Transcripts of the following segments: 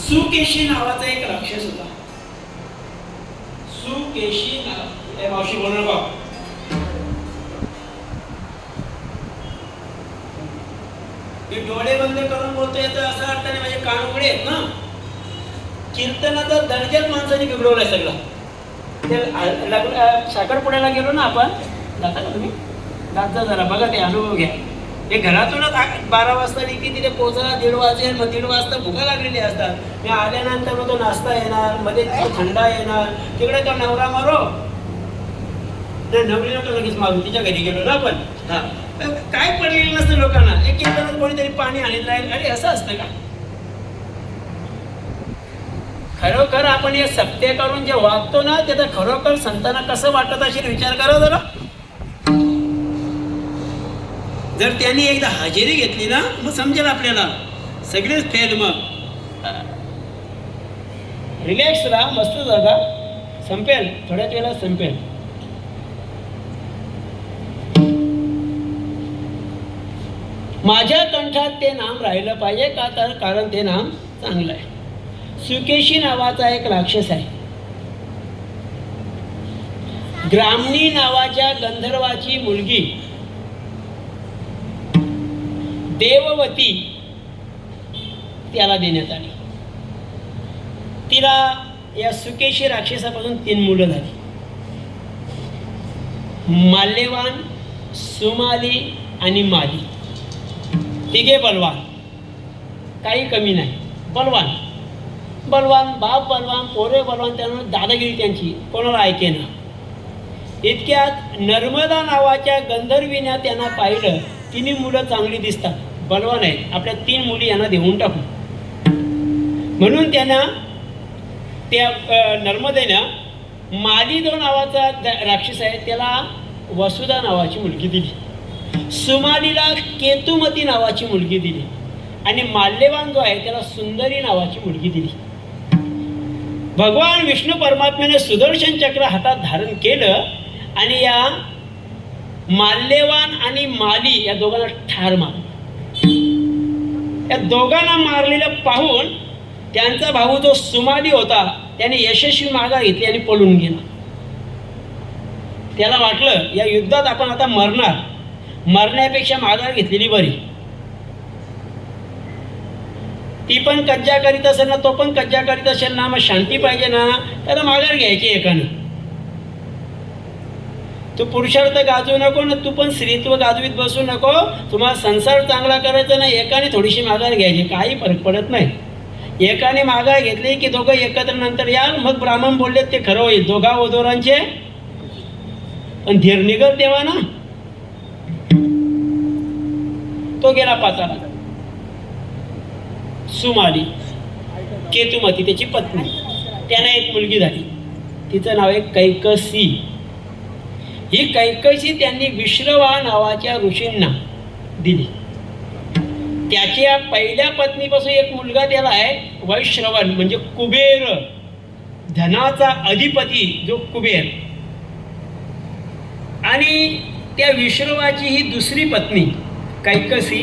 सुकेशी नावाचा एक राक्षस होता. सुकेशी नाव मावशी बोलणार बा. मी डोळे बंद करून बोलतोय तर असं अर्थ नाही माझे कान उघडे आहेत ना. कीर्तनाचा दर्जाच माणसाने बिघडवलाय सगळा. ते साखरपुड्याला गेलो ना आपण, जाता का तुम्ही? जात जा जरा, बघा ते अनुभव घ्या. हे घरातूनच 12 वाजता की तिथे पोहोचायला 1:30 वाजेल. मग 1:30 वाजता भुका लागलेली असतात. मी आल्यानंतर मग तो नाश्ता येणार, मध्ये थंडा येणार. तिकडे तो नवरा मारो, नवरीला तो लगेच मारू. तिच्या घरी गेलो ना आपण, काय पडलेलं नसतं लोकांना. एक कीर्तनात कोणीतरी पाणी आणत राहील. अरे असं असतं का? खरोखर आपण हे सत्य करून जे वागतो ना, त्याचा खरोखर संतांना कसं वाटत असेल विचार करा जरा. जर त्यांनी एकदा हजेरी घेतली ना, मग समजेल आपल्याला सगळेच फेल. मग रिलॅक्स राहा, मस्त जागा, संपेल थोड्याच वेळा संपेल. माझ्या कंठात ते नाम राहिलं पाहिजे का? तर कारण ते नाम चांगलं आहे. सुकेशी नावाचा एक राक्षस आहे. ग्रामणी नावाच्या गंधर्वाची मुलगी देववती त्याला देण्यात आली. तिला या सुकेशी राक्षसापासून 3 मुलं झाली. माल्यवान, सुमाली आणि माली. तिघे बलवान, काही कमी नाही. बलवान बलवान, बाप बलवान, पोरे बलवान. त्यामुळे दादागिरी त्यांची कोणाला ऐकेना. इतक्यात नर्मदा नावाच्या गंधर्वीने त्यांना पाहिलं. 3 मुलं चांगली दिसतात, बलवान आहेत, आपल्या 3 मुली यांना देऊन टाकू. म्हणून त्यांना त्या नर्मदेनं माली जो नावाचा राक्षस आहे त्याला वसुधा नावाची मुलगी दिली. सुमालीला केतुमती नावाची मुलगी दिली. आणि माल्यवान जो आहे त्याला सुंदरी नावाची मुलगी दिली. भगवान विष्णू परमात्म्याने सुदर्शन चक्र हातात धारण केलं आणि या माल्यवान आणि माली या दोघांना ठार मारलं. या दोघांना मारलेलं पाहून त्यांचा भाऊ जो सुमाली होता त्याने यशस्वी माघार घेतली आणि पळून गेला. त्याला वाटलं या युद्धात आपण आता मरणार, मरण्यापेक्षा माघार घेतलेली बरी. ती पण कज्जा करीत असेल ना, तो पण कज्जा करीत असेल ना, मग शांती पाहिजे ना, त्याला माघार घ्यायची एकाने. तू पुरुषार्थ गाजवू नको ना, तू पण स्त्रीत्व गाजवीत बसू नको. तुम्हाला संसार चांगला करायचा ना, एकाने थोडीशी माघार घ्यायची, काही फरक पडत नाही. एकाने माघार घेतली की दोघं एकत्र नंतर याल. मग ब्राह्मण बोलले ते खरं होईल. दोघा ओदोरांचे पण धीर निघत तेव्हा ना. तो गेला पाताला. सुमाली केतुमती त्याची पत्नी, त्याने एक मुलगी झाली. तिचं नाव आहे कैकसी. ही कैकसी त्यांनी विश्रवा नावाच्या ऋषींना दिली. त्याच्या पहिल्या पत्नीपासून एक मुलगा त्याला आहे वैश्रवण, म्हणजे कुबेर, धनाचा अधिपती जो कुबेर. आणि त्या विश्रवाची ही दुसरी पत्नी कैकसी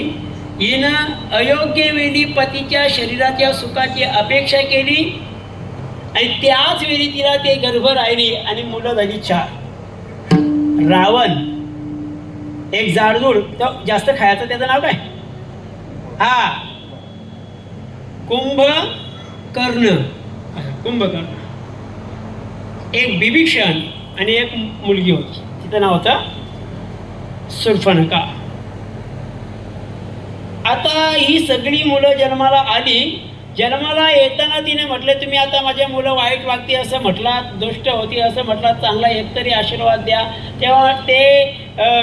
हिनं अयोग्य वेळी पतीच्या शरीराच्या सुखाची अपेक्षा केली आणि त्याच वेळी तिला ते गर्भ राहिली आणि मुलं झाली 4. रावण एक जाडजूड, तो जास्त खायचं, त्याचं नाव काय? कुंभकर्ण. एक बिभीषण आणि एक मुलगी होती, तिचं नाव होतं शूर्पणखा. आता ही सगळी मुलं जन्माला आली. जन्माला येताना तिने म्हटले तुम्ही आता माझ्या मुलं वाईट वागते असं म्हटलात, दुष्ट होती असं म्हटलात, चांगला एकतरी आशीर्वाद द्या. तेव्हा ते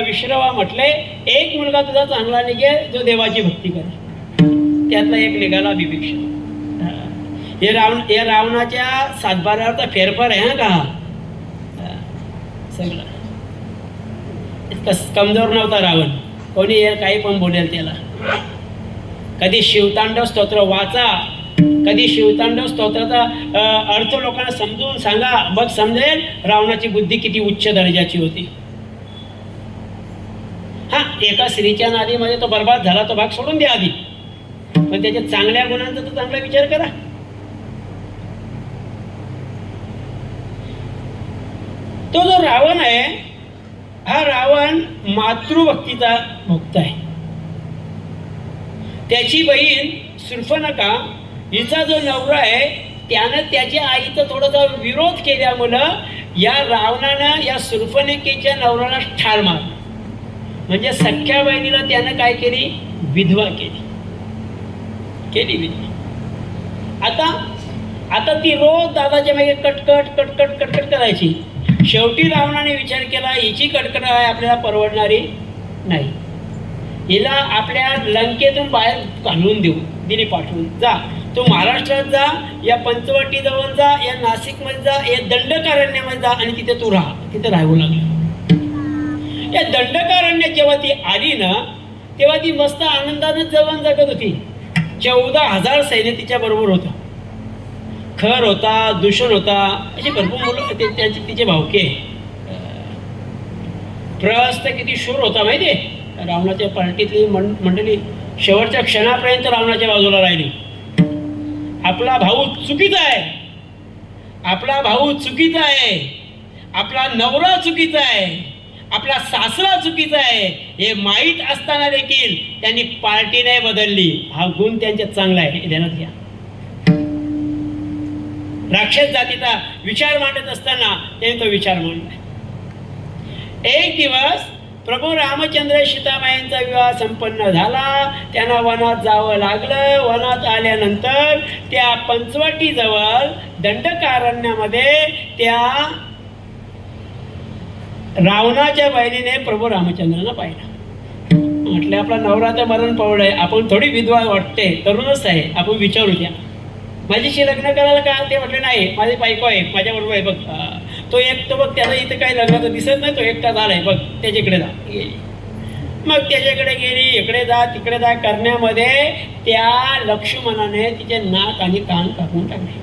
विश्रवा म्हटले एक मुलगा तुझा चांगला निघेल जो देवाची भक्ती करेल. त्यातला एक निघाला बिभीषण. हे रावणाच्या 7-12 फेरफार आहे हा का. सगळं कमजोर नव्हता रावण. कोणी काही पण बोलेल त्याला. कधी शिवतांडव स्तोत्र वाचा, कधी शिवतांडव स्तोत्राचा अर्थ लोकांना समजून सांगा, बघ समजेल रावणाची बुद्धी किती उच्च दर्जाची होती. एका स्त्रीच्या नादीमध्ये तो बर्बाद झाला, तो भाग सोडून द्या आधी. पण त्याच्या चांगल्या गुणांचा तर चांगला विचार करा. तो जो रावण आहे, हा रावण मातृभक्तीचा भक्त आहे. त्याची बहीण शूर्पणखा हिचा जो नवरा आहे त्यानं त्याच्या आईचा थोडासा विरोध केल्यामुळं या रावणानं या शूर्पणखेच्या नवऱ्याला ठार मारलं. म्हणजे सख्या बहिणीला त्यानं काय केली? विधवा केली विधवा. आता ती रोज दादाच्या मागे कटकट करायची. शेवटी रावणाने विचार केला हिची कटकट आहे आपल्याला परवडणारी नाही, हिला आपल्या लंकेतून बाहेर घालून देऊ. दिली पाठवून, जा तू महाराष्ट्रात जा, या पंचवटी जवळ जा, या नाशिकमध्ये जा, या दंडकारण्यामध्ये जा आणि तिथे तू राहा. तिथे राहू लागला. या दंडकारण्यात जेव्हा ती आली ना तेव्हा ती मस्त आनंदाने जवळ जगत होती. 14,000 सैन्य तिच्या बरोबर होतं. खर होता, दूषण होता, असे भरपूर मुलं तिचे भावके. प्रहस्त किती शूर होता माहिती आहे. रावणाच्या पार्टीतली मंडळी शेवटच्या क्षणापर्यंत रावणाच्या बाजूला राहिली. आपला भाऊ चुकीचा आहे, आपला नवरा चुकीचा आहे, आपला सासरा चुकीचा आहे हे माहीत असताना देखील त्यांनी पार्टी नाही बदलली. हा गुण त्यांच्यात चांगला आहे, हे ध्यानात घ्या. राक्षस जातीचा विचार मांडत असताना त्यांनी तो विचार मांडला. एक दिवस प्रभू रामचंद्र सीतामाईंचा विवाह संपन्न झाला. त्यांना वनात जावं लागलं. वनात आल्यानंतर त्या पंचवटीजवळ दंडकारण्यामध्ये त्या रावणाच्या बहिणीने प्रभू रामचंद्रांना पाहिलं. म्हटलं आपला नवरा तर मरण पावलाय, आपण थोडी विधवा वाटते, तरुणच आहे, आपण विचारू द्या माझ्याशी लग्न करायला का? ते म्हटले नाही, माझी बायको आहे, माझ्याबरोबर आहे बघ. तो एकटो बघ, त्याला इथं काही लग्नाचं दिसत नाही, तो एकटा झालाय बघ, त्याच्याकडे जा. गेली. मग त्याच्याकडे गेली, इकडे जा तिकडे जा करण्यामध्ये त्या लक्ष्मणाने तिचे नाक आणि कान कापून टाकले.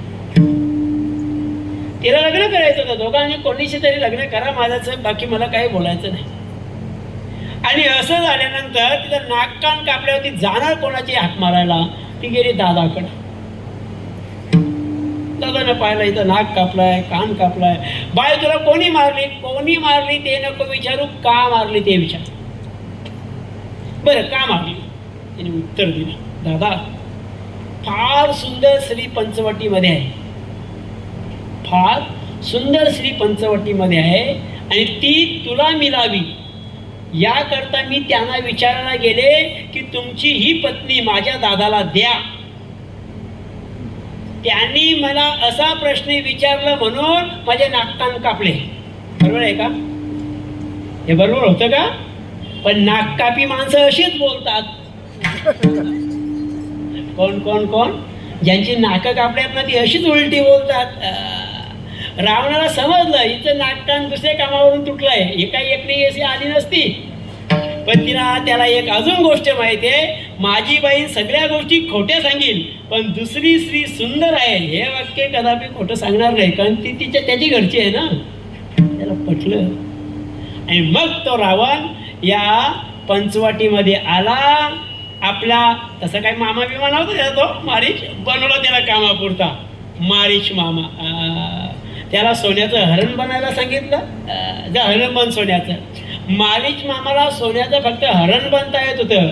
तिला लग्न करायचं होतं. दोघांनी कोणीशी तरी लग्न करा माझ्याचं, बाकी मला काही बोलायचं नाही. आणि असं झाल्यानंतर तिचं नाक कान कापल्यावरती जाणार कोणाची हाक मारायला? ती गेली दादाकडं. दादानं पाहिलं इथं नाक कापलाय, कान कापलाय. बाय तुला कोणी मारली ते नको विचारू, का मारली ते विचार. बरं का मारली? तिने उत्तर दिलं, दादा फार सुंदर स्त्री पंचवटीमध्ये आहे, फार सुंदर स्त्री पंचवटीमध्ये आहे आणि ती तुला मिळावी याकरता मी त्यांना विचारायला गेले की तुमची ही पत्नी माझ्या दादाला द्या. त्यांनी मला असा प्रश्न विचारला म्हणून माझे नाककान कापले. बरोबर आहे का? हे बरोबर होतं का? पण नाककापी माणसं अशीच बोलतात. कोण कोण कोण ज्यांची नाकं कापल्यात ना ती अशीच उलटी बोलतात. रावणाला समजलं हिचं नाककान दुसऱ्या कामावरून तुटलंय, हे काही एकटी अशी आली नसती. पण त्याला एक अजून गोष्ट माहिती आहे, माझी बहीण सगळ्या गोष्टी खोट्या सांगेल पण दुसरी स्त्री सुंदर आहे हे वाक्य कदापि खोटं सांगणार नाही, कारण ती त्याची घरची आहे ना. त्याला पटलं आणि मग तो रावण या पंचवटीमध्ये आला. आपला तसं काही मामा बिमा नव्हता त्याचा, तो मारीच बनवला त्याला कामापुरता. मारीच मामा त्याला सोन्याचं हरण बनायला सांगितलं. हरण बन सोन्याचं. मारीच मामाला सोन्याचं फक्त हरण बनता येत होतं,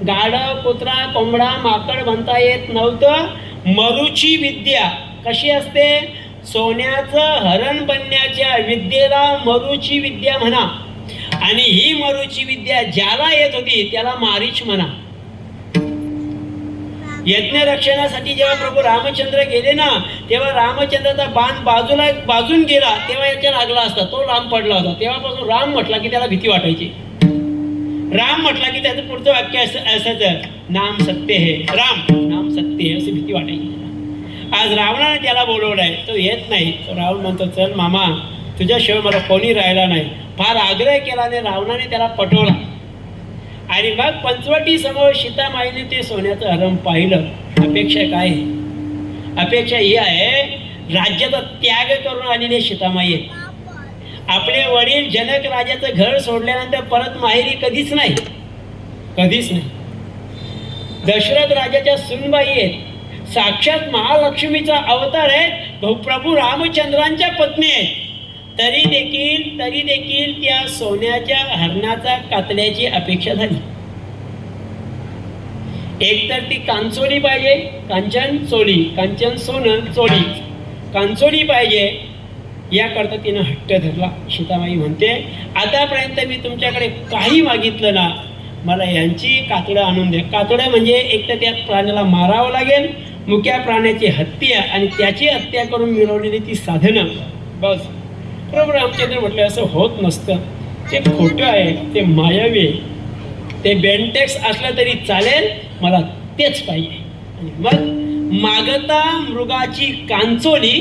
गाढव कुत्रा कोंबडा माकड बनता येत नव्हतं. मरुची विद्या कशी असते? सोन्याचं हरण बनण्याच्या विद्येला मरुची विद्या म्हणा. आणि ही मरुची विद्या ज्याला येत होती त्याला मारीच म्हणा. यज्ञ रक्षणासाठी जेव्हा प्रभू रामचंद्र गेले ना तेव्हा रामचंद्राचा बाण बाजून गेला तेव्हा याच्या लागला असता, तो लांब पडला होता. तेव्हापासून राम म्हटला की त्याला भीती वाटायची. राम म्हटला की त्याचं पुढचं वाक्य असायचं, नाम सत्य हे राम, नाम सत्य हे, अशी भीती वाटायची. आज रावणाने त्याला बोलवलंय, तो येत नाही. तो रावण म्हणतो चल मामा तुझ्याशिवाय मला कोणी राहिला नाही. फार आग्रह केला आणि रावणाने त्याला पटवला. आणि मग पंचवटी समोर सीतामाईने ते सोन्याचं हरण पाहिलं. अपेक्षा काय? अपेक्षा ही आहे, राज्याचा त्याग करून आलेले सीतामाई आहेत. आपले वडील जनक राजाचं घर सोडल्यानंतर परत माहेरी कधीच नाही. दशरथ राजाच्या सुनबाई आहेत, साक्षात महालक्ष्मीचा अवतार आहेत, प्रभू रामचंद्रांच्या पत्नी आहेत. तरी देखील त्या सोन्याच्या हरणाचा कातल्याची अपेक्षा झाली. एकतर ती कांचोली पाहिजे, कांचन सोनं चोळी कांचोली पाहिजे, याकरता तिनं हट्ट धरला. सीतामाई म्हणते, आतापर्यंत मी तुमच्याकडे काही मागितलं ना, मला यांची कातडं आणून द्या. कातडं म्हणजे एक तर त्या प्राण्याला मारावं लागेल, मुक्या प्राण्याची हत्या आणि त्याची हत्या करून मिळवलेली ती साधनं. बस प्रभू रामचंद्र म्हटले, असं होत नसतं, ते खोटं आहे, ते मायावी आहे, ते बेंटेक्स असलं तरी चालेल, मला तेच पाहिजे. आणि मग मागता मृगाची कांचोली,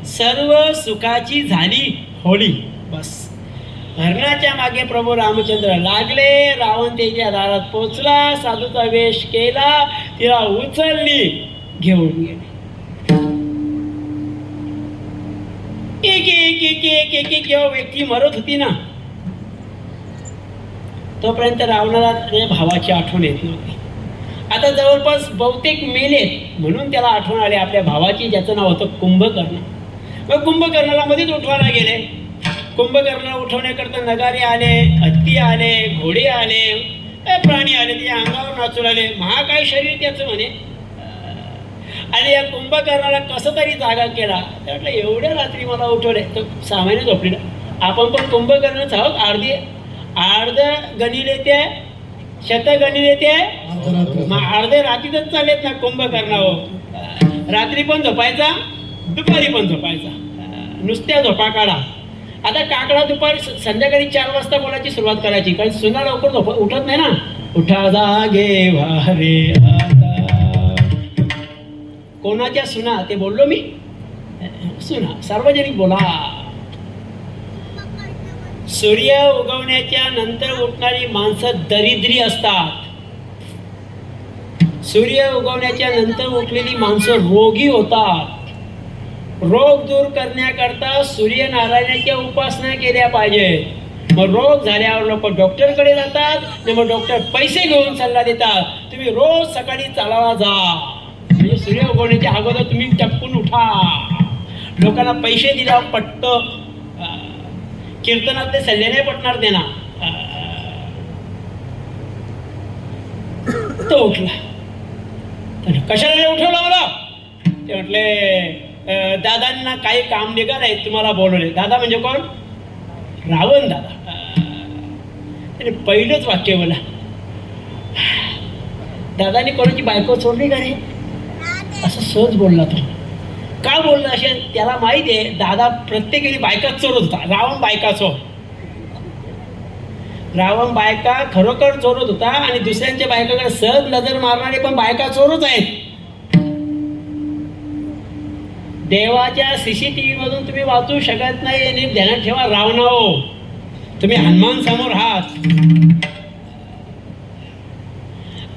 सर्व सुखाची झाली होळी. बस हरणाच्या मागे प्रभू रामचंद्र लागले. रावण त्याच्या दारात पोचला, साधूचा वेश केला, तिला उचलली, घेऊन गेले. एक जेव्हा व्यक्ती मरत होती ना, तोपर्यंत रावणाला त्या भावाची आठवण येत नव्हती. आता जवळपास बहुतेक मेलेत म्हणून त्याला आठवण आली आपल्या भावाची, ज्याचं नाव होतं कुंभकर्ण. मग कुंभकर्णाला मध्येच उठवायला गेले. कुंभकर्णाला उठवण्याकरता नगारे आले, हत्ती आले, घोडे आले, प्राणी आले, त्याच्या अंगावर नाचू आले. महाकाय शरीर त्याचं म्हणे. आणि या कुंभकर्णाला कसं तरी जागा केला. म्हटलं एवढ्या रात्री मला उठवले, तर सामान्य झोपलेला. आपण पण कुंभकर्णच आहोत. अर्ध गणिले ते शत गणिले ते अर्धे रात्रीतच चालेत ना कुंभकर्णावर. रात्री पण झोपायचा, दुपारी पण झोपायचा, नुसत्या झोपा काढा. आता काकडा दुपारी संध्याकाळी 4 वाजता बोलायची सुरुवात करायची, कारण सुना लवकर उठत नाही ना. उठा जागे वारे आता. कोणाच्या सुना ते बोललो मी, सुना सार्वजनिक बोला. सूर्य उगवण्याच्या नंतर उठणारी माणसं दरिद्री असतात. सूर्य उगवण्याच्या नंतर उठलेली माणसं रोगी होतात. रोग दूर करण्याकरता सूर्यनारायणाच्या उपासना केल्या पाहिजेत. मग रोग झाल्यावर लोक डॉक्टरकडे जातात, आणि मग डॉक्टर पैसे घेऊन सल्ला देतात, तुम्ही रोज सकाळी चालायला जा. म्हणजे सूर्य उगवण्याच्या अगोदर तुम्ही टपकून उठा. लोकांना पैसे दिल्यावर पटत, कीर्तनात ते सल्ले नाही पटणार त्यांना. तो उठला. कशाला उठवलं मला? ते म्हटले, दादांना काही काम निघाल आहे, तुम्हाला बोलवले. दादा म्हणजे कोण? रावण दादा. त्याने पहिलंच वाक्य बोला, दादाने कोणाची बायको सोडली का रे? असं सहज बोलला तो. का बोलला असेल? त्याला माहिती आहे दादा प्रत्येक वेळी बायकाच चोरत होता. रावण बायका चोर. रावण बायका खरोखर चोरत होता, आणि दुसऱ्यांच्या बायकाकडे सहज नजर मारणारे पण बायका चोरच आहेत. देवाच्या CCTV मधून तुम्ही वाचू शकत नाही. आणि ध्यानात ठेवा, रावणाओ तुम्ही हनुमान समोर आहात.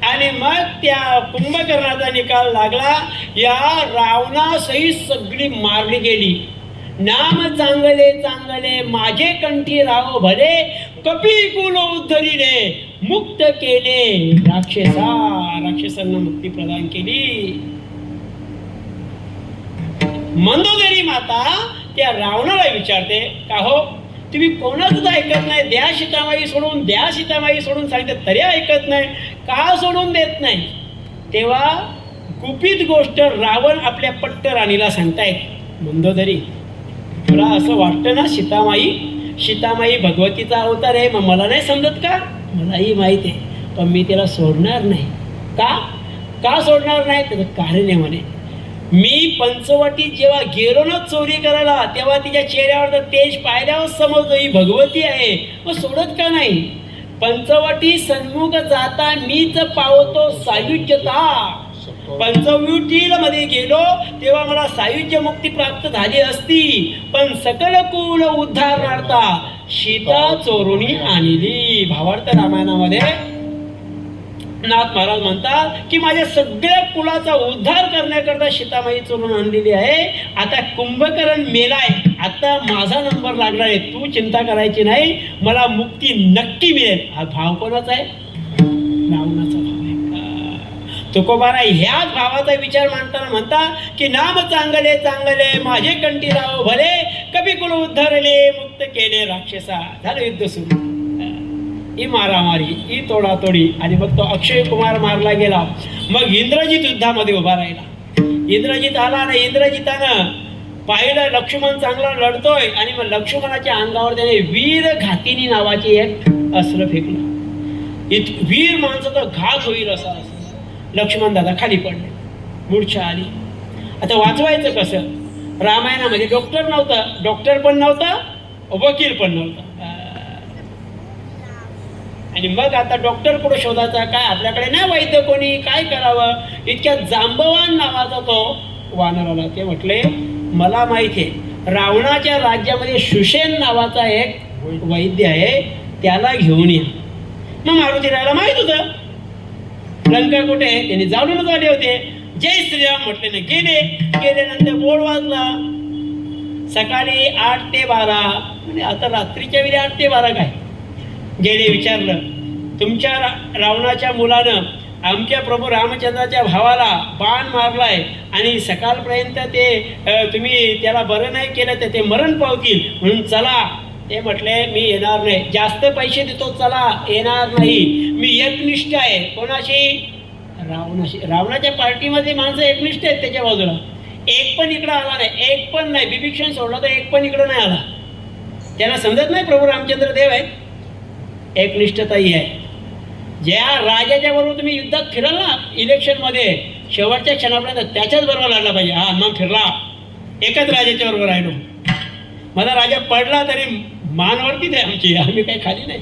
आणि मग त्या कुंभकर्णाचा निकाल लागला. या रावणासही सगळी मारली गेली. नाम चांगले चांगले माझे कंठी राव भले, कपी कुल उद्धरिले मुक्त केले राक्षसांना मुक्ती प्रदान केली. मंदोदरी माता त्या रावणाला विचारते, का हो तुम्ही कोणाच ऐकत नाही? द्या सीतामाई सोडून सांगते तरी ऐकत नाही, का सोडून देत नाही? तेव्हा गुपित गोष्ट रावण आपल्या पट्ट राणीला सांगतायत. मंदोदरी, तुला असं वाटतं ना सीतामाई भगवतीचा अवतार आहे, मग मला नाही समजत का? मलाही माहिती आहे, पण मी तिला सोडणार नाही. का सोडणार नाही? त्याचं कारण आहे म्हणे, मी पंचवटीत जेव्हा गेलो ना चोरी करायला, तेव्हा तिच्या चेहऱ्यावर तेज पाहिल्यावर समजतो ही भगवती आहे. मग सोडत का नाही? पंचवटी सन्मुख जाता मीच पावतो सायुज्यता. पंचवटीला मध्ये गेलो तेव्हा मला सायुज्य मुक्ती प्राप्त झाली असती, पण सकल कुल उद्धारणार्था सीता चोरुणी आणली. भावार्थ रामायणामध्ये नाथ महाराज म्हणतात की माझ्या सगळ्या कुलाचा उद्धार करण्याकरता सीतामाई चोरून आणलेली आहे. आता कुंभकर्ण मेलाय, आता माझा नंबर लागणार आहे, तू चिंता करायची नाही, मला मुक्ती नक्की मिळेल. हा भाव कोणाचा आहे? रावणाचा भाव आहे. तुकोबाराय ह्याच भावाचा विचार मांडताना म्हणता की नाम चांगले चांगले माझे कंठी राव भले कपी कुल उद्धरले मुक्त केले राक्षसा. झालं युद्ध सुरू. ही मारामारी, ही तोडातोडी, आणि मग तो अक्षय कुमार मारला गेला. मग इंद्रजित युद्धामध्ये उभा राहिला. इंद्रजित आला आणि इंद्रजितानं पाहिलं लक्ष्मण चांगला लढतोय, आणि मग लक्ष्मणाच्या अंगावर त्याने वीर घातिनी नावाची एक अस्त्र फेकलं. वीर माणसाचा घात होईल असा लक्ष्मण दादा खाली पडले, मूर्छा आली. आता वाचवायचं कसं? रामायणामध्ये डॉक्टर नव्हता, डॉक्टर पण नव्हता, वकील पण नव्हता. आणि मग आता डॉक्टर कुठं शोधायचा? काय आपल्याकडे नाही वैद्य कोणी, काय करावं? इतक्या जांबवान नावाचा तो वानर आला. ते म्हटले मला माहिती आहे रावणाच्या राज्यामध्ये सुषेण नावाचा एक वैद्य आहे, त्याला घेऊन या. मग मारुतीरायाला माहित होतं लंका कुठे आहे, त्यांनी जाणूनच आले होते. जय श्रीराम म्हटले ना गेले. गेल्यानंतर बोर्ड वाजला. सकाळी 8 ते 12, म्हणजे आता रात्रीच्या वेळी 8 ते 12 काय? गेले, विचारलं तुमच्या रावणाच्या मुलानं आमच्या प्रभू रामचंद्राच्या भावाला बाण मारलाय आणि सकाळपर्यंत ते तुम्ही त्याला बरं नाही केलं तर ते मरण पावतील, म्हणून चला. ते म्हटले मी येणार नाही, जास्त पैसे देतो, चला, येणार नाही. मी एकनिष्ठ आहे. कोणाशी? रावणाशी. रावणाच्या पार्टीमध्ये माणसं एकनिष्ठ आहेत त्याच्या बाजूला. एक पण इकडं आला नाही, एक पण नाही. बिभीषण सोडला तर एक पण इकडं नाही आला. त्यांना समजत नाही प्रभू रामचंद्र देव आहेत. एकनिष्ठताही आहे. ज्या राजाच्या बरोबर तुम्ही युद्धात फिराल ना इलेक्शनमध्ये, शेवटच्या क्षणापर्यंत त्याच्याच बरोबर लढला पाहिजे. हा मग फिरला, एकच राजाच्या बरोबर राहिलो. माझा राजा पडला तरी मानवरतीच आहे आमची, आम्ही काही खाली नाही.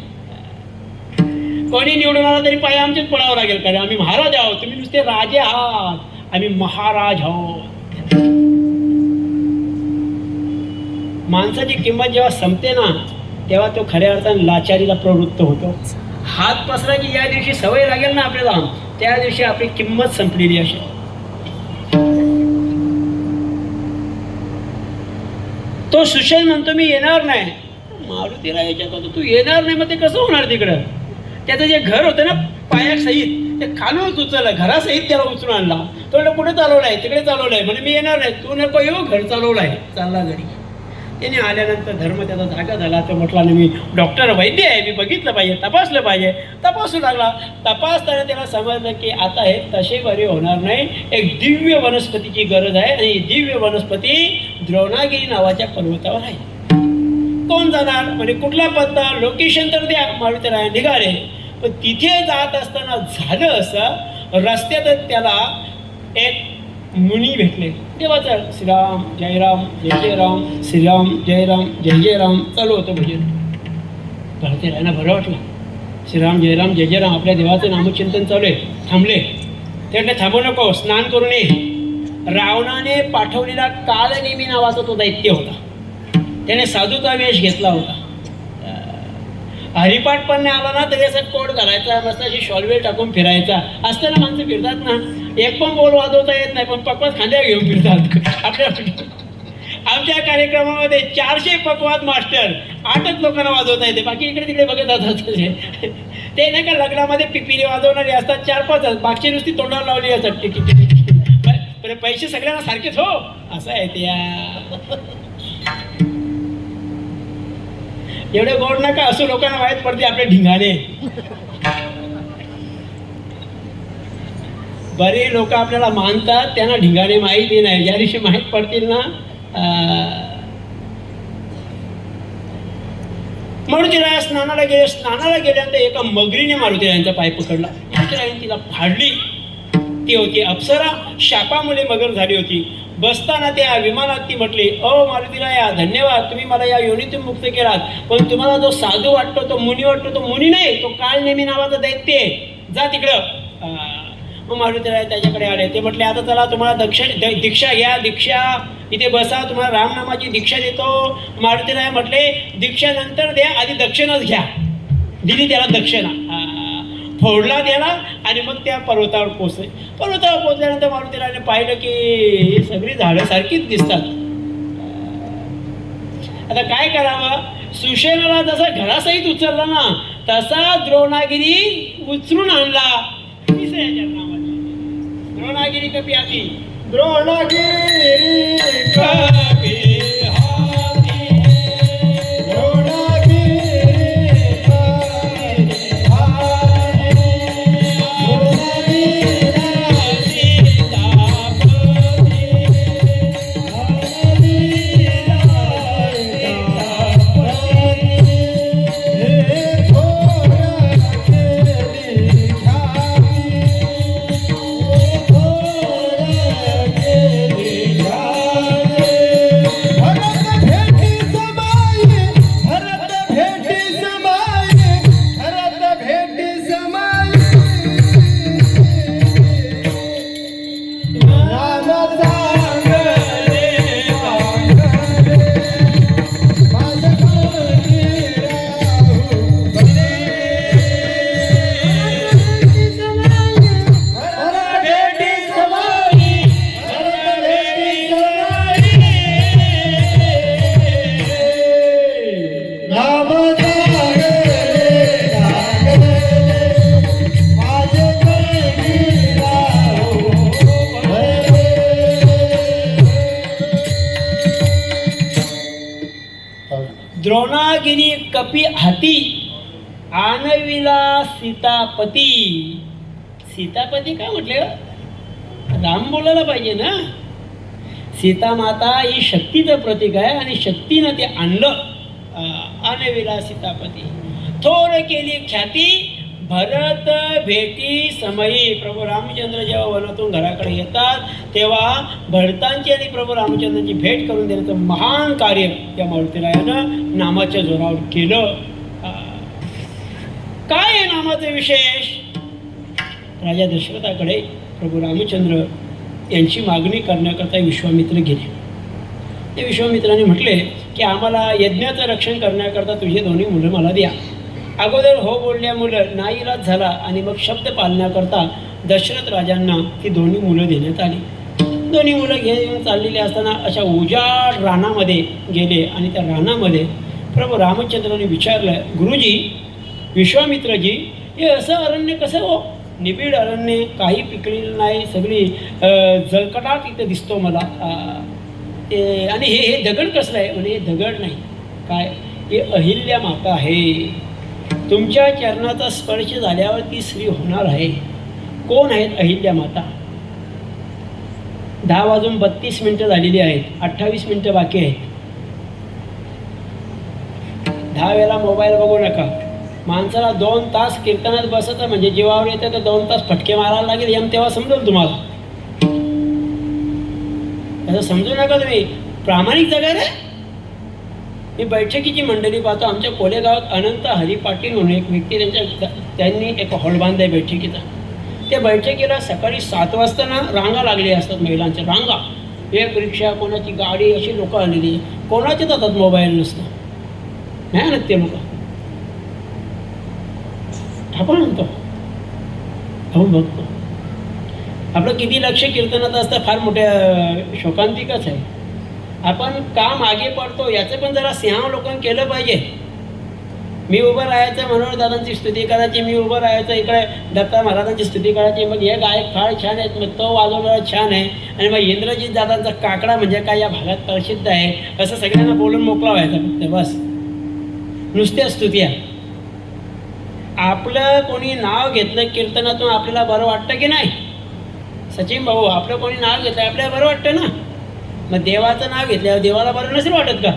कोणी निवडून आला तरी पाय आमचेच पडावं लागेल, कारण आम्ही महाराज आहोत. तुम्ही नुसते राजे आहात, आम्ही महाराज आहोत. माणसाची किंमत जेव्हा संपते ना, तेव्हा तो खऱ्या अर्थाने लाचारीला प्रवृत्त होतो. हात पसरायची या दिवशी सवय लागेल ना आपल्याला, त्या दिवशी आपली किंमत संपलेली असेल. तो सुषेण म्हणतो मी येणार नाही. मारुतीला याच्यात होतो तू येणार नाही, मग ते कसं होणार? तिकडं त्याचं जे घर होतं ना पायासहित, ते खालूनच उचललं, घरासहित त्याला उचलून आणला. तो कुठे चालवलाय? तिकडे चालवलाय. म्हणजे मी येणार नाही, तू नको येऊ, घर चालवलाय, चालला घरी. त्याने आल्यानंतर धर्म त्याचा जागा झाला. तो म्हटला ना मी डॉक्टर वैद्य आहे, मी बघितलं पाहिजे, तपासलं पाहिजे. तपासू लागला. तपासताना त्याला समजलं की आता हे तसे बरे होणार नाही, एक दिव्य वनस्पतीची गरज आहे, आणि दिव्य वनस्पती द्रोणागिरी नावाच्या पर्वतावर आहे. कोण जाणार? म्हणजे कुठला पत्ता, लोकेशन तर द्या. मारुतीराय निघाले. पण तिथे जात असताना झालं असं, रस्त्यातच त्याला एक मुनी भेटले. देवाचा श्रीराम जय राम जय जय राम, श्रीराम जय राम जय जय राम चालू होतं भजन. मारुतीरायांना बरं वाटलं. श्रीराम जय राम जय जय राम, आपल्या देवाचं नामचिंतन चालू आहे. थांबले. ते म्हटले थांबू नको, स्नान करून ये. रावणाने पाठवलेला कालनेमी नावाचा तो दैत्य होता. त्याने साधूचा वेश घेतला होता. हरिपाठ पण नाही आला ना तरी असं कोट घालायचा, मस्त अशी शॉलवेल टाकून फिरायचा. असताना माणसं फिरतात ना, एक पण बोल वाजवता येत नाही, पण पकवाज खांद्यावर घेऊन फिरतात. आपल्या आमच्या कार्यक्रमामध्ये 400 पकवाज मास्टर, 8च लोकांना वाजवता येते, बाकी इकडे तिकडे बघत जातात. ते नाही का लग्नामध्ये पिपिली वाजवणारे असतात 4-5, बाकी नुसती तोंडावर लावली असतात. पैसे सगळ्यांना सारखेच हो, असं आहे ते. एवढे गोड नका असं, लोकांना माहीत पडते आपले ढिंगाणे. बरे लोक आपल्याला मानतात, त्यांना ढिंगाणे माहिती नाही. ज्या दिवशी माहीत पडतील ना. मारुतीराया स्नानाला गेले. स्नानाला गेल्यानंतर एका मगरीने मारुतीरायांचा पाय पकडला. मारुतीरायांनी तिला फाडली. ती होती अप्सरा, शापामुळे मगर झाली होती. बसताना त्या विमानात ती म्हटली, ओ मारुतीराया धन्यवाद, तुम्ही मला या योनीतून मुक्त केलात. पण तुम्हाला जो साधू वाटतो, तो मुनी वाटतो, तो मुनी नाही, तो कालनेमी नावाचा दैत्य आहे, जा तिकडं. मग मारुतीराय त्याच्याकडे आले. ते म्हटले आता चला तुम्हाला दीक्षा घ्या, दीक्षा इथे बसा, तुम्हाला रामनामाची दीक्षा देतो. मारुतीराय म्हटले दीक्षा नंतर द्या, आधी दक्षिणाच घ्या. दिली त्याला दक्षिणा, फोडला त्याला, आणि मग त्या पर्वतावर पोचले. पर्वतावर पोचल्यानंतर मारुतीरायाने पाहिलं की ही सगळी झाडं सारखीच दिसतात. आता काय करावं? सुषेणाला जसा घरासहित उचलला ना, तसा द्रोणागिरी उचलून आणला. कपी हाती द्रोणगिरी कपी हाती द्रोणगिरी कपी हाती द्रोणागिरी कपी हाती आणविला सीतापती. सीतापती काय म्हटले? राम बोलायला पाहिजे ना. सीता माता ही शक्तीचं प्रतीक आहे आणि शक्तीनं ते आणलं. आणविला सीतापती थोर केली ख्याती भरत भेटी समयी. प्रभू रामचंद्र जेव्हा वनातून घराकडे येतात तेव्हा भरतांची आणि प्रभू रामचंद्रांची भेट करून देण्याचं महान कार्य या मारुतीरायानं नामाच्या जोरावर केलं. काय आहे नामाचे विशेष? राजा दशरथाकडे प्रभू रामचंद्र यांची मागणी करण्याकरता विश्वामित्र गेले. ते विश्वामित्राने म्हटले की आम्हाला यज्ञाचं रक्षण करण्याकरता तुझे दोन्ही मुलं मला द्या. अगोदर हो बोलल्या मुलं नाईलाज झाला आणि मग शब्द पालण्याकरता दशरथ राजांना ती दोन्ही मुलं देण्यात आली. दोन्ही मुलं घेऊन चाललेली असताना अशा उजाड रानामध्ये गेले आणि त्या रानामध्ये प्रभू रामचंद्रांनी विचारलं, गुरुजी विश्वामित्रजी हे असं अरण्य कसं हो? निबिड अरण्य, काही पिकलेलं नाही, सगळी जलकटाट इथं दिसतो मला. ते आणि हे दगड कसलं आहे? म्हणजे हे दगड नाही, काय हे अहिल्या माता आहे. तुमच्या चरणाचा स्पर्श झाल्यावर ती स्त्री होणार आहे. कोण आहेत अहिल्या माता? 10:32 झालेली आहेत. 28 मिनिटं बाकी आहेत. 10 वेळा मोबाईल बघू नका. माणसाला 2 तास कीर्तनात बसतं म्हणजे जीवावर येतं तर 2 तास फटके मारायला लागेल यम तेव्हा समजेल तुम्हाला. असं समजू नका तुम्ही. प्रामाणिक जगा रे. मी बैठकीची मंडळी पाहतो. आमच्या कोलेगावात अनंत हरी पाटील म्हणून एक व्यक्ती त्यांनी एक हॉल बांधलाय बैठकीचा. त्या बैठकीला सकाळी 7 वाजता ना रांगा लागली असतात, महिलांच्या रांगा. एक रिक्षा, कोणाची गाडी, अशी लोक आलेली. कोणाच्याच हातात मोबाईल नसतं. नाही ना ते लोक. आपण म्हणतो आपण बघतो आपलं किती लक्ष कीर्तनात असतं, फार मोठ्या शोकांतिकच आहे. आपण का मागे पडतो याचं पण जरा सिंह लोकांनी केलं पाहिजे. मी उभं राहायचं मनोहर दादांची स्तुती करायची, मी उभं राहायचं इकडे दत्ता महाराजांची स्तुती करायची. मग हे गायक फार छान आहेत, मग तो वाजवणारा छान आहे आणि मग इंद्रजित दादांचा काकडा म्हणजे काय या भागात प्रसिद्ध आहे असं सगळ्यांना बोलून मोकळा व्हायचा फक्त बस. नुसत्या स्तुत्या. आपलं कोणी नाव घेतलं कीर्तनातून आपल्याला बरं वाटतं की नाही? सचिन भाऊ, आपलं कोणी नाव घेतलं आपल्याला बरं वाटतं ना. मग देवाचं नाव घेतल्यावर देवाला बरं नसेल वाटत का?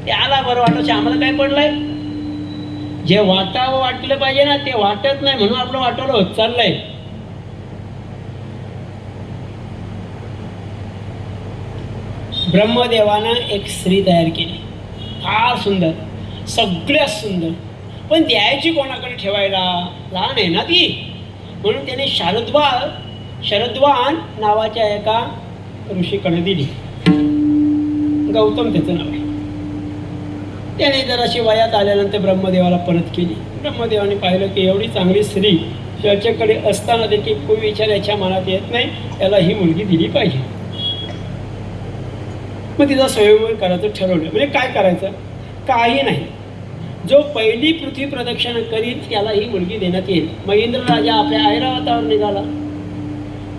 त्याला बरं वाटायचं. आम्हाला काय पडलंय? जे वाटावं वाटलं पाहिजे ना ते वाटत नाही म्हणून आपलं वाटवलं होत चाललंय. ब्रह्मदेवानं एक स्त्री तयार केली, फार सुंदर, सगळ्यात सुंदर. पण द्यायची कोणाकडे ठेवायला? लहान आहे ना ती. म्हणून त्याने शरद्वान नावाच्या एका ऋषीकडे दिली. गौतम त्याचं नाव आहे. त्याने जराशी वयात आल्यानंतर ब्रह्मदेवाला परत केली. ब्रह्मदेवाने पाहिलं की एवढी चांगली स्त्री त्याच्याकडे असताना देखील कोणी विचार याच्या मनात येत नाही, त्याला ही मुलगी दिली पाहिजे. मग तिचा स्वयंवर करायचं ठरवलं. म्हणजे काय करायचं? काही नाही. जो पहिली पृथ्वी प्रदक्षिणा करील त्याला ही मुलगी देण्यात येईल. मग इंद्र राजा आपल्या ऐरावतावर निघाला.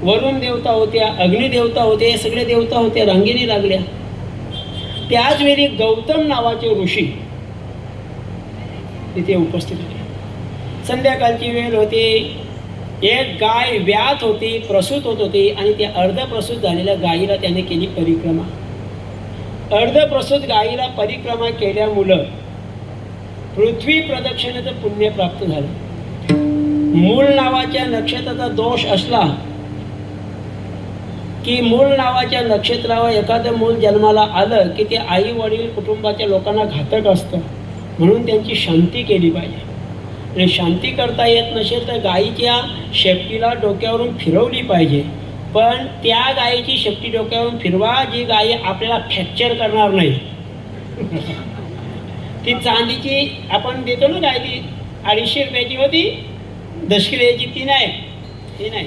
वरुण देवता होत्या, अग्निदेवता होते, हे सगळे देवता होते, रांगेने लागल्या. त्याच वेळी गौतम नावाचे ऋषी तिथे उपस्थित होते. संध्याकाळची वेळ होती. एक गाय व्यात होती, प्रसूत होत होती आणि त्या अर्धप्रसूत झालेल्या गायीला त्याने केली परिक्रमा. अर्धप्रसूत गायीला परिक्रमा केल्यामुळं पृथ्वी प्रदक्षिणेचं पुण्य प्राप्त झालं. मूळ नावाच्या नक्षत्राचा दोष असला की मूळ नावाच्या नक्षत्रावर एखादं मूल जन्माला आलं की ते आई वडील कुटुंबाच्या लोकांना घातक असतं, म्हणून त्यांची शांती केली पाहिजे. आणि शांती करता येत नसेल तर गायीच्या शेपटीला डोक्यावरून फिरवली पाहिजे. पण त्या गायीची शेपटी डोक्यावरून फिरवा जी गायी आपल्याला फ्रॅक्चर करणार नाही. ती चांदीची आपण देतो ना गाय, ती 250 रुपयाची होती, 10 किलोची, ती नाही.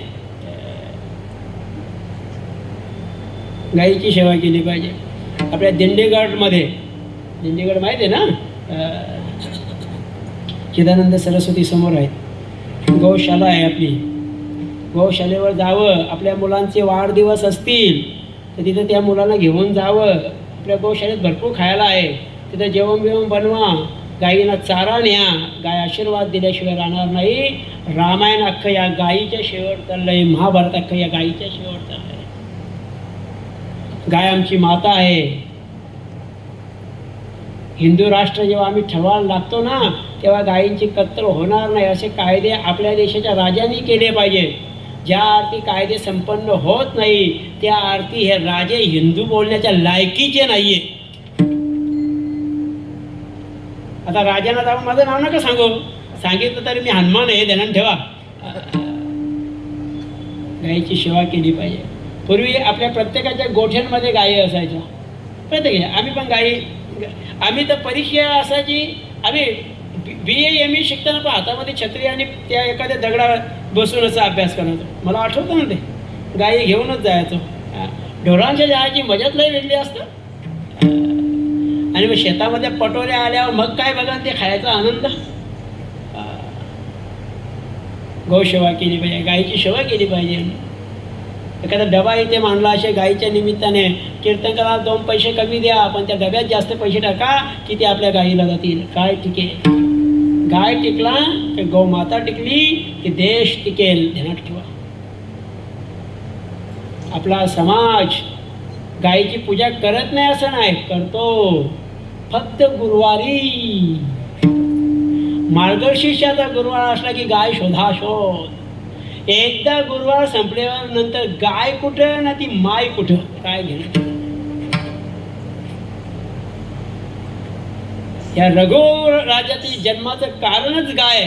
गायीची सेवा केली पाहिजे. आपल्या दिंडेगडमध्ये, दिंडेगड माहीत आहे ना, चिदानंद सरस्वती समोर आहेत, गौशाला आहे आपली. गौशालेवर जावं, आपल्या मुलांचे वाढदिवस असतील तर तिथं त्या मुलांना घेऊन जावं. आपल्या गौशाळेत भरपूर खायला आहे, तिथं जेवण बिवण बनवा, गायींना चारा न्या. गाय आशीर्वाद दिल्याशिवाय राहणार नाही. रामायण अख्खं या गायीच्या शेवट चाललंय, महाभारत अख्खं या गायीच्या शेवट चाललंय. गाय आमची माता आहे. हिंदू राष्ट्र जेव्हा आम्ही ठरवायला लागतो ना, तेव्हा गायींची कत्तल होणार नाही असे कायदे आपल्या देशाच्या राजांनी केले पाहिजे. ज्या अर्थी कायदे संपन्न होत नाही त्या अर्थी हे राजे हिंदू बोलण्याच्या लायकीचे नाहीये. आता राजांना जाऊन माझं नाव नका सांगू, सांगितलं तरी मी हनुमान आहे, ध्यानात ठेवा. गायीची सेवा केली पाहिजे. पूर्वी आपल्या प्रत्येकाच्या गोठ्यांमध्ये गायी असायच्या, प्रत्येक. आम्ही पण गायी, आम्ही तर परीक्षा असायची, आम्ही BA ME शिकताना पण हातामध्ये छत्री आणि त्या एखाद्या दगडावर बसून असा अभ्यास करायचो. मला आठवतं ना ते, गायी घेऊनच जायचो. ढोरांच्या जायची मजाच लय वेगळी असतं. आणि मग शेतामध्ये पटोऱ्या आल्यावर मग काय बघा ते खायचा आनंद. गौसेवा केली पाहिजे, गायीची सेवा केली पाहिजे. एखादा डबा इथे मांडला असे गायीच्या निमित्ताने, कीर्तनकाला 2 पैसे कमी द्या पण त्या डब्यात जास्त पैसे टाका की ते आपल्या गायीला जातील. काय टिकेल? गाय टिकला की गौमाता टिकली की देश टिकेल, ध्यानात ठेवा. आपला समाज गायीची पूजा करत नाही असं नाही, करतो. फक्त गुरुवारी, मार्गशीर्षाचा गुरुवार असला की गाय शोध. एकदा गुरुवार संपल्यावर नंतर गाय कुठं ना ती माय कुठं, काय घेणं. या रघु राजाची जन्माचं कारणच गाय.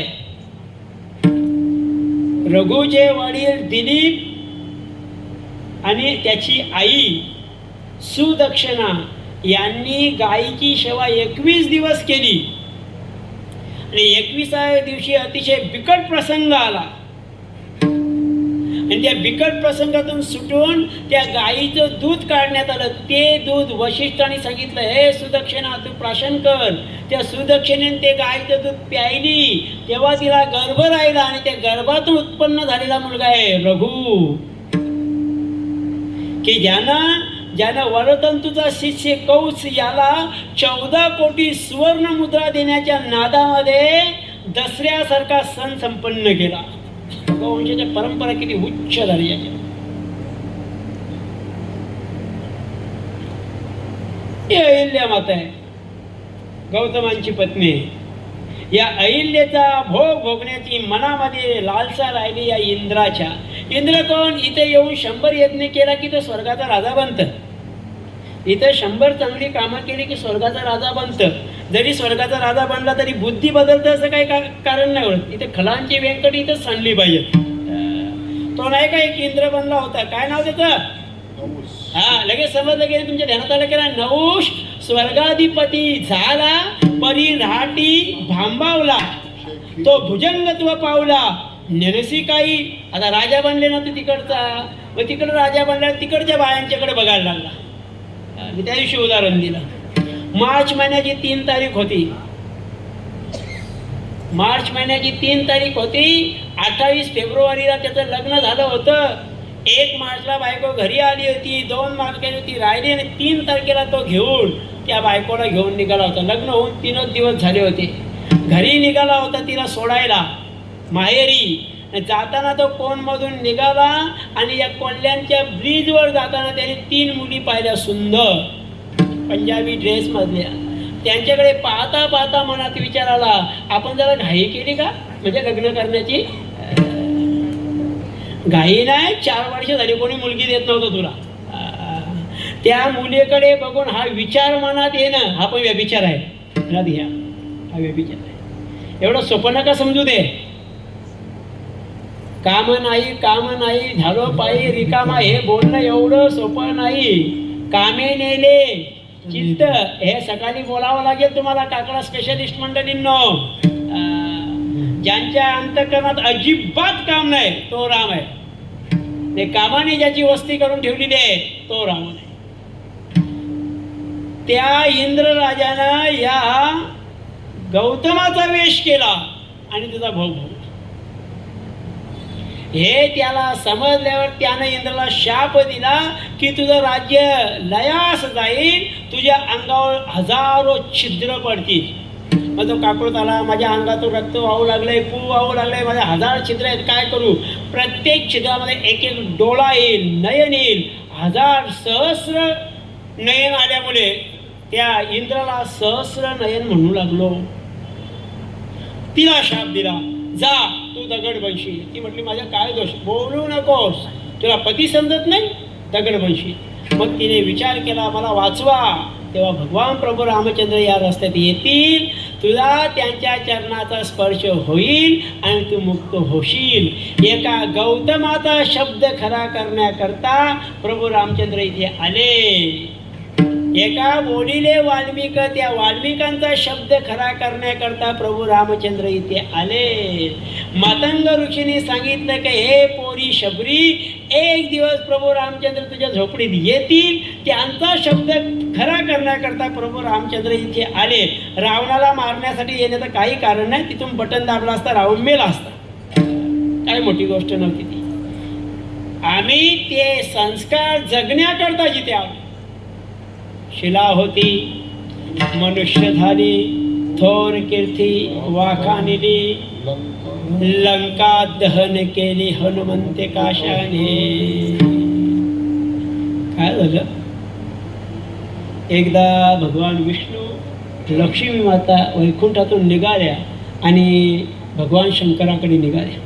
रघुचे वडील दिलीप आणि त्याची आई सुदक्षिणा यांनी गायीची सेवा 21 दिवस केली. आणि 21व्या दिवशी अतिशय बिकट प्रसंग आला. आणि त्या बिकट प्रसंगातून सुटून त्या गायीचं दूध काढण्यात आलं. ते दूध वशिष्ठाने सांगितलं, हे सुदक्षिणा तू प्राशन कर. त्या सुदक्षिणेने ते गायीचं दूध प्यायली, तेव्हा तिला गर्भ राहिला आणि त्या गर्भातून उत्पन्न झालेला मुलगा आहे रघु. की ज्यानं वरतंतूचा शिष्य कौस याला 14 कोटी सुवर्ण मुद्रा देण्याच्या नादामध्ये दसऱ्यासारखा सण संपन्न केला. वंशाच्या परंपरा किती उच्च दर्जाच्या. अहिल्या माता आहे, गौतमांची पत्नी. या अहिल्याचा भोग भोगण्याची मनामध्ये लालसा राहिली या इंद्राच्या. इंद्र कोण? इथे येऊन 100 यज्ञ केला की तो स्वर्गाचा राजा बनत. इथे 100 चांगली कामं केली की स्वर्गाचा राजा बनत. जरी स्वर्गाचा राजा बनला तरी बुद्धी बदलतं असं काही कारण नाही होत. इथे खलांची व्यंकट इथंच सांडली पाहिजे. तो नाही का एक इंद्र बनला होता, काय नाव त्याचं? हा, लगेच समजलं गेलं, तुमच्या ध्यानात आलं की नाही? नहुष स्वर्गाधिपती झाला, परिराटी भांबावला, तो भुजंगत्व पावला, नेनसी काही. आता राजा बनले ना तो तिकडचा, मग तिकडं राजा बनला तिकडच्या बायांच्याकडे बघायला लागला. मी त्या दिवशी उदाहरण दिलं. मार्च महिन्याची 3 तारीख होती. मार्च महिन्याची 3 तारीख होती. 28 फेब्रुवारीला त्याचं लग्न झालं होतं. 1 मार्चला बायको घरी आली होती, 2 मार्च केली होती राहिली आणि 3 तारखेला तो घेऊन त्या बायकोला घेऊन निघाला होता. लग्न होऊन 3च दिवस झाले होते. घरी निघाला होता तिला सोडायला माहेरी. जाताना तो कोणमधून निघाला आणि या कोल्ह्यांच्या ब्रिजवर जाताना त्याने 3 मुली पाहिल्या सुंदर पंजाबी ड्रेसमधल्या. त्यांच्याकडे पाहता पाहता मनात विचार आला, आपण जरा घाई केली का म्हणजे लग्न करण्याची? घाई नाही, 4 वर्ष झाली कोणी मुलगी देत नव्हतं तुला. त्या मुलीकडे बघून हा विचार मनात येणं हा पण व्यभिचार आहे. मनात घ्या, हा व्यभिचार आहे. एवढं सोपं नका समजू दे. काम नाही झालो पायी रिकामा हे बोलणं एवढं सोपं नाही. कामे नेले चित्त हे सकाळी बोलावं लागेल तुम्हाला काकडा स्पेशलिस्ट मंडळींनो. ज्यांच्या अंतःकरणात अजिबात काम नाही तो राम आहे. ते कामाने ज्याची वस्ती करून ठेवलेली आहे तो राम आहे. त्या इंद्रराजानं या गौतमाचा वेश केला आणि त्याचा भाऊ हे त्याला समजल्यावर त्यानं इंद्राला शाप दिला की तुझं राज्य लयास जाईल, तुझ्या अंगावर 1000 छिद्र पडतील. मग तो काकूळत आला, माझ्या अंगातून रक्त वाहू लागलंय, पू वाहू लागलंय, माझ्या 1000 छिद्र आहेत, काय करू? प्रत्येक छिद्रामध्ये एक एक डोळा येईल, नयन येईल. 1000 सहस्र नयन आल्यामुळे त्या इंद्राला सहस्र नयन म्हणू लागलो. तिला शाप दिला, जा तू दगड बनशील. ती म्हटली माझा काय दोष, बोलू नकोस, तुला पती समजत नाही, दगड बनशील. मग तिने विचार केला मला वाचवा. तेव्हा भगवान प्रभू रामचंद्र या रस्त्यात येतील, तुला त्यांच्या चरणाचा स्पर्श होईल आणि तू मुक्त होशील. एका गौतमाचा शब्द खरा करण्याकरता प्रभू रामचंद्र इथे आले. एका बोलीले वाल्मिक, त्या वाल्मिकांचा शब्द खरा करण्याकरता प्रभू रामचंद्र इथे आले. मातंग ऋषीने सांगितलं की हे पोरी शबरी, एक दिवस प्रभू रामचंद्र तुझ्या झोपडीत येतील. त्यांचा शब्द खरा करण्याकरता प्रभू रामचंद्र इथे आले. रावणाला मारण्यासाठी येण्याचं काही कारण नाही. तिथून बटन दाबला असता रावण मेला असता, काय मोठी गोष्ट नव्हती ती. आम्ही ते संस्कार जगण्याकरता जिथे आलो. शिला होती मनुष्य झाली, थोर कीर्ती वाखाणली, लंका दहन केली हनुमंते काशाने. काय झालं? एकदा भगवान विष्णू लक्ष्मी माता वैकुंठातून निघाल्या आणि भगवान शंकराकडे निघाल्या.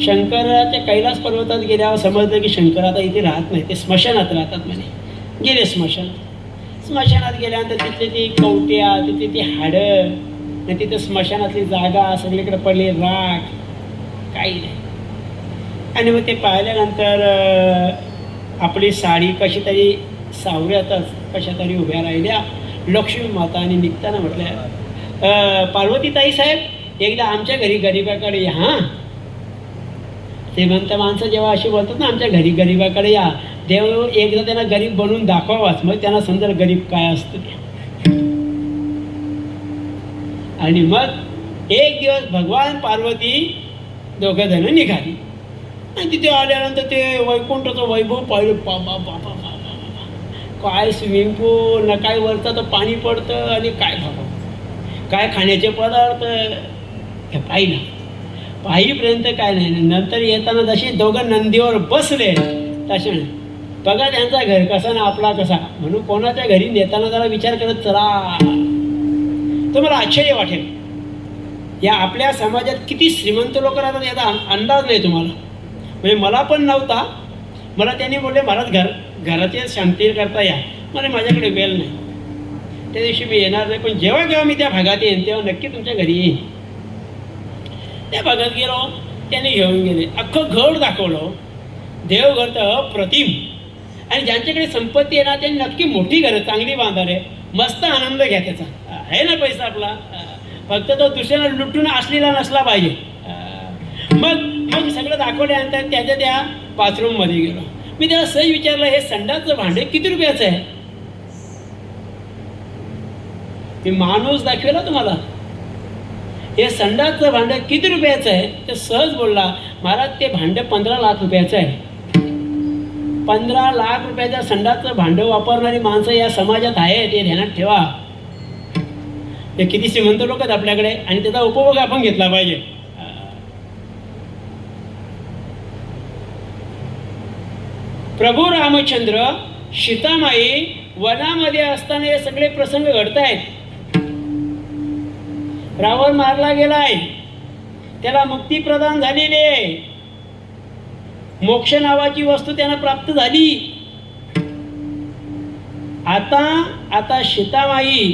शंकराच्या कैलास पर्वतात गेल्यावर समजलं की शंकर आता इथे राहत नाही, ते स्मशानात राहतात म्हणे. गेले स्मशानात. स्मशानात गेल्यानंतर तिथले ती कवट्या, तिथली ती हाडं, तिथं स्मशानातली जागा सगळीकडे पडली, राख, काही नाही. आणि मग ते पाहिल्यानंतर आपली साडी कशी तरी सावऱ्यातच कशा तरी उभ्या राहिल्या लक्ष्मी माता. आणि निघताना म्हटल्या पार्वतीताई साहेब एकदा आमच्या घरी गरिबाकडे या. हां, श्रीमंत माणसं जेव्हा अशी बोलतात ना आमच्या घरी गरिबाकडे या, देव एकदा त्यांना गरीब बनवून दाखवावाच, मग त्यांना समजा गरीब काय असतं ते. आणि मग एक दिवस भगवान पार्वती दोघं जण निघाली आणि तिथे आल्यानंतर ते वैकुंठाचं वैभव पाहिलं. बाबा बाबा बाबा, काय स्विमिंग पूल ना, काय वरचं तर पाणी पडतं आणि काय बाबा, काय खाण्याचे पदार्थ हे पाहिलं. पाहीपर्यंत काय नाही. नंतर येताना जसे दोघं नंदीवर बसले तसे बघा त्यांचा घर कसा ना आपला कसा, म्हणून कोणाच्या घरी नेताना जरा विचार करत चला. तुम्हाला आश्चर्य वाटेल या आपल्या समाजात किती श्रीमंत लोक राहतात याचा अंदाज नाही तुम्हाला. म्हणजे मला पण नव्हता. मला त्यांनी बोलले महाराज घराचे शांती करता या. मला माझ्याकडे वेळ नाही, त्या दिवशी मी येणार नाही, पण जेव्हा जेव्हा मी त्या भागात येईन तेव्हा नक्की तुमच्या घरी येईन. त्या भागात गेलो, त्यांनी घेऊन गेले, अख्खं घर दाखवलं. देवघर तर अप्रतिम. आणि ज्यांच्याकडे संपत्ती आहे ना त्यांनी नक्की मोठी घरं चांगली बांधारे, मस्त आनंद घ्या त्याचा. आहे ना पैसा आपला, फक्त तो दुसऱ्याला लुटून असलेला नसला पाहिजे. मग सगळं दाखवल्यानंतर त्याच्या त्या बाथरूममध्ये गेलो. मी त्याला सहज विचारलं हे संडासचं भांडे किती रुपयाचं आहे? मी माणूस दाखवेला तुम्हाला, हे संडासचं भांडं किती रुपयाचं आहे? ते सहज बोलला महाराज ते भांडं 15 लाख रुपयाचं आहे. 15 लाख रुपयाच्या संडाचं भांडं वापरणारी माणसं या समाजात आहेत हे ध्यानात ठेवा. हे किती श्रीमंत लोक आहेत आपल्याकडे आणि त्याचा उपभोग आपण घेतला पाहिजे. प्रभू रामचंद्र सीतामाई वनामध्ये असताना हे सगळे प्रसंग घडत आहेत. रावण मारला गेलाय, त्याला मुक्ती प्रदान झालेली आहे, मोक्ष नावाची वस्तू त्यांना प्राप्त झाली. आता सीतामाई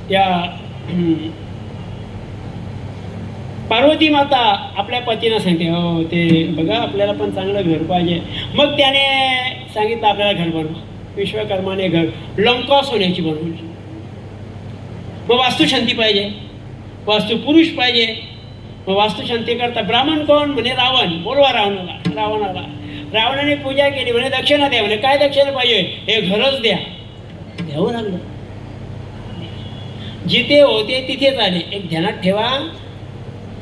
त्या पार्वती माता आपल्या पतीनं सांगते, हो ते बघा आपल्याला पण चांगलं घर पाहिजे. मग त्याने सांगितलं आपल्याला घर बनवा. विश्वकर्माने घर लंका सोन्याची बनवली. मग वास्तुशांती पाहिजे, वास्तू पुरुष पाहिजे. मग वास्तुशांती करता ब्राह्मण कोण? म्हणे रावण. बोलवा रावणाला. रावणाने पूजा केली, म्हणे दक्षिणा द्या. म्हणे काय दक्षिणा पाहिजे? हे घरच द्या. द्यावं लागलं. जिथे होते तिथेच आले. एक ध्यानात ठेवा,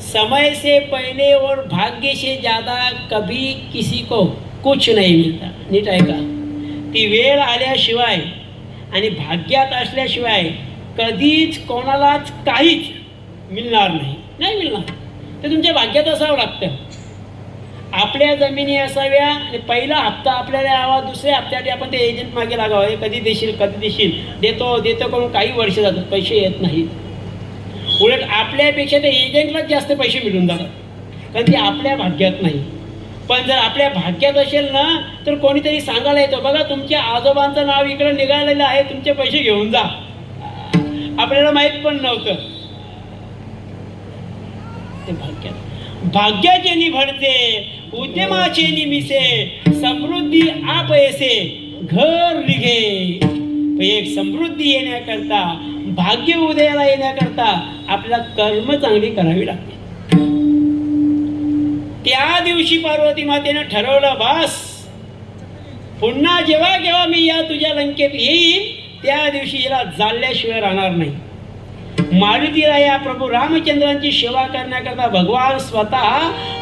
समय से पहले और भाग्य से ज्यादा कभी किसी को कुछ नहीं मिलता. नीट ऐका. ती वेळ आल्याशिवाय आणि भाग्यात असल्याशिवाय कधीच कोणालाच काहीच मिळणार नाही मिळणार. ते तुमच्या भाग्यात असावं लागतं. आपल्या जमिनी असाव्या आणि पहिला हप्ता आपल्याला यावा, दुसऱ्या हप्त्यासाठी आपण ते एजंट मागे लागावं. हे कधी देशील देतो करून काही वर्ष जातात, पैसे येत नाहीत. उलट आपल्यापेक्षा त्या एजंटलाच जास्त पैसे मिळून जातात, कारण ते आपल्या भाग्यात नाही. पण जर आपल्या भाग्यात असेल ना तर कोणीतरी सांगायला येतो, बघा तुमच्या आजोबांचं नाव इकडं निघालेलं आहे, तुमचे पैसे घेऊन जा. आपल्याला माहीत पण नव्हतं. ते भाग्याचे निभडते, उद्यमाचे निमिसे, समृद्धी आप ऐसे घर निघे. एक समृद्धी येण्याकरता, भाग्य उदयाला येण्याकरता आपल्याला कर्म चांगली करावी लागते. त्या दिवशी पार्वती मातेनं ठरवलं, बस पुन्हा जेव्हा मी या तुझ्या लंकेत येईल त्या दिवशी हिला जाळल्याशिवाय राहणार नाही. मारुतीराया प्रभू रामचंद्रांची सेवा करण्याकरता भगवान स्वतः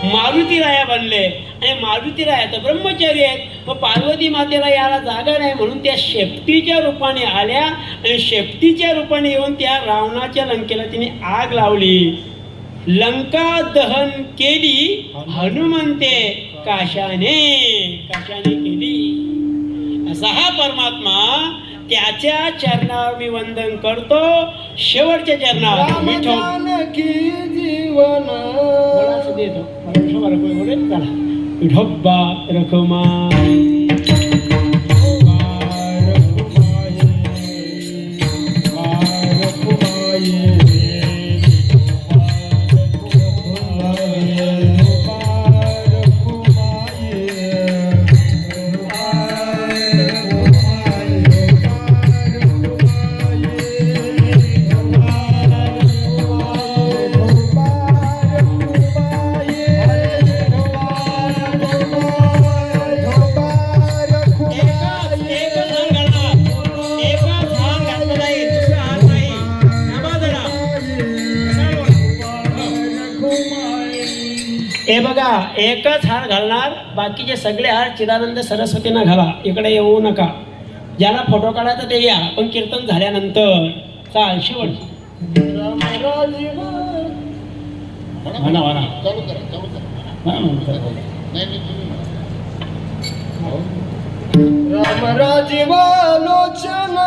मारुतीराया बनले. आणि मारुतीराया तर ब्रह्मचारी आहेत. मग पार्वती मातेला याला जागा नाही म्हणून त्या शेपटीच्या रूपाने आल्या आणि शेपटीच्या रूपाने येऊन त्या रावणाच्या लंकेला तिने आग लावली. लंका दहन केली हनुमंते काशाने केली. असा हा परमात्मा, त्याच्या चरणावर मी वंदन करतो. शेवटच्या चरणावर विठोबा रखुमाई. हे बघा, एकच हार घालणार, बाकीचे सगळे हार चिदानंद सरस्वतींना घाला. इकडे येऊ नका. ज्याला फोटो काढायचा ते या, पण कीर्तन झाल्यानंतर. चाल शेवट रामराजीवालोचना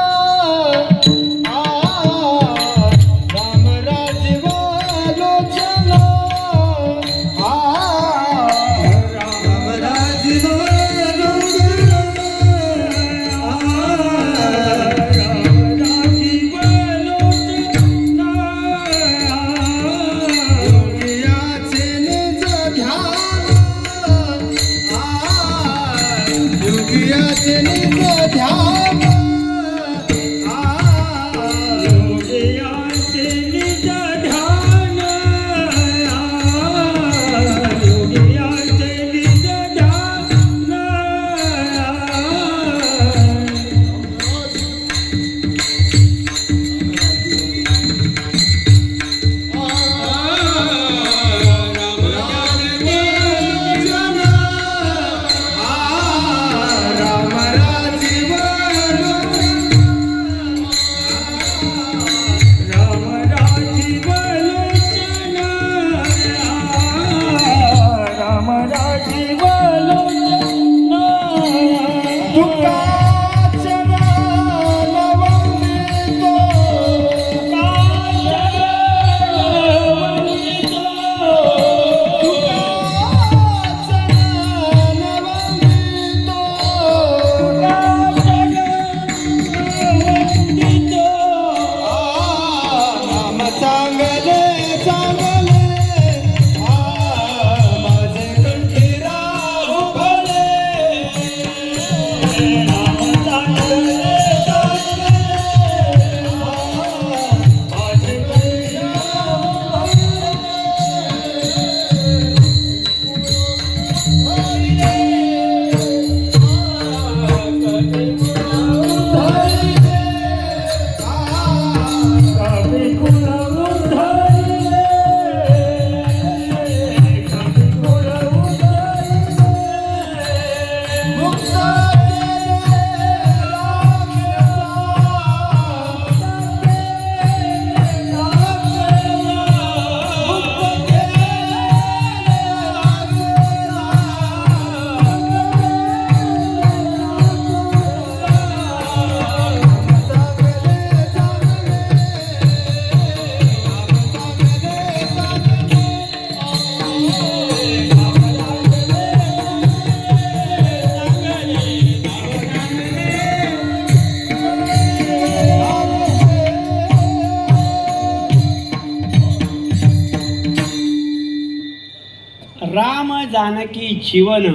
जानकी जीवन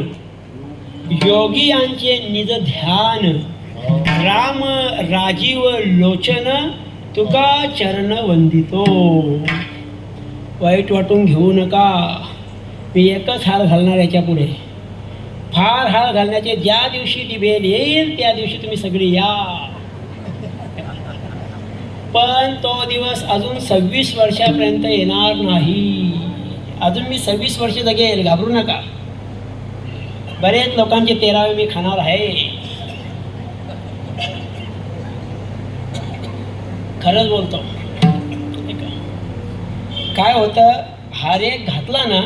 योगी यांचे निज ध्यान राम राजीव लोचन तुका चरण वंदितो. वाईट वाटून घेऊ नका, मी एकच हार घालणार याच्या पुढे. फार हार घालण्याचे ज्या दिवशी ती वेळ येईल त्या दिवशी तुम्ही सगळी या. पण तो दिवस अजून 26 वर्षापर्यंत येणार नाही. अजून मी 26 वर्ष जगेल, घाबरू नका. बरेच लोकांचे 13वे मी खाणार आहे. खरंच बोलतो. काय होतं, हार एक घातला ना,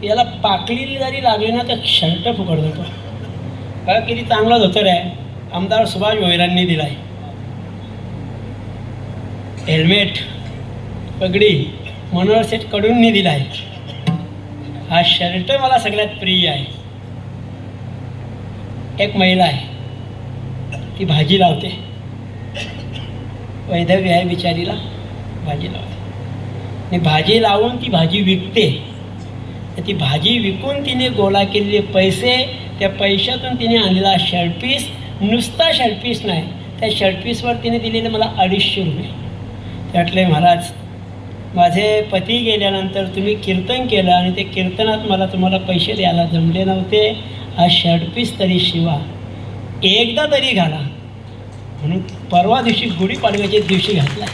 याला पाकळी जरी लागली ना तर शर्ट फुकट जातो. बघा किती चांगला धोतर आहे, आमदार सुभाष भोईरांनी दिला आहे. हेल्मेट पगडी मनोहर सेठ कडूंनी दिला आहे. हा शर्ट मला सगळ्यात प्रिय आहे. एक महिला आहे, ती भाजी लावते. वैधव्य आहे बिचारीला, भाजी लावते. आणि भाजी लावून ती भाजी विकते. ती भाजी विकून तिने गोळा केलेले पैसे, त्या पैशातून तिने आणलेला शर्ट पीस, नुसता शर्ट पीस नाही, त्या शर्ट पीसवर तिने दिलेले मला 250 रुपये. त्यातले, महाराज माझे पती गेल्यानंतर तुम्ही कीर्तन केलं आणि ते कीर्तनात मला तुम्हाला पैसे द्यायला जमले नव्हते. हा शर्ट पीस तरी शिवा, एकदा तरी घाला. म्हणून परवा दिवशी गुढीपाडव्याच्या दिवशी घातला.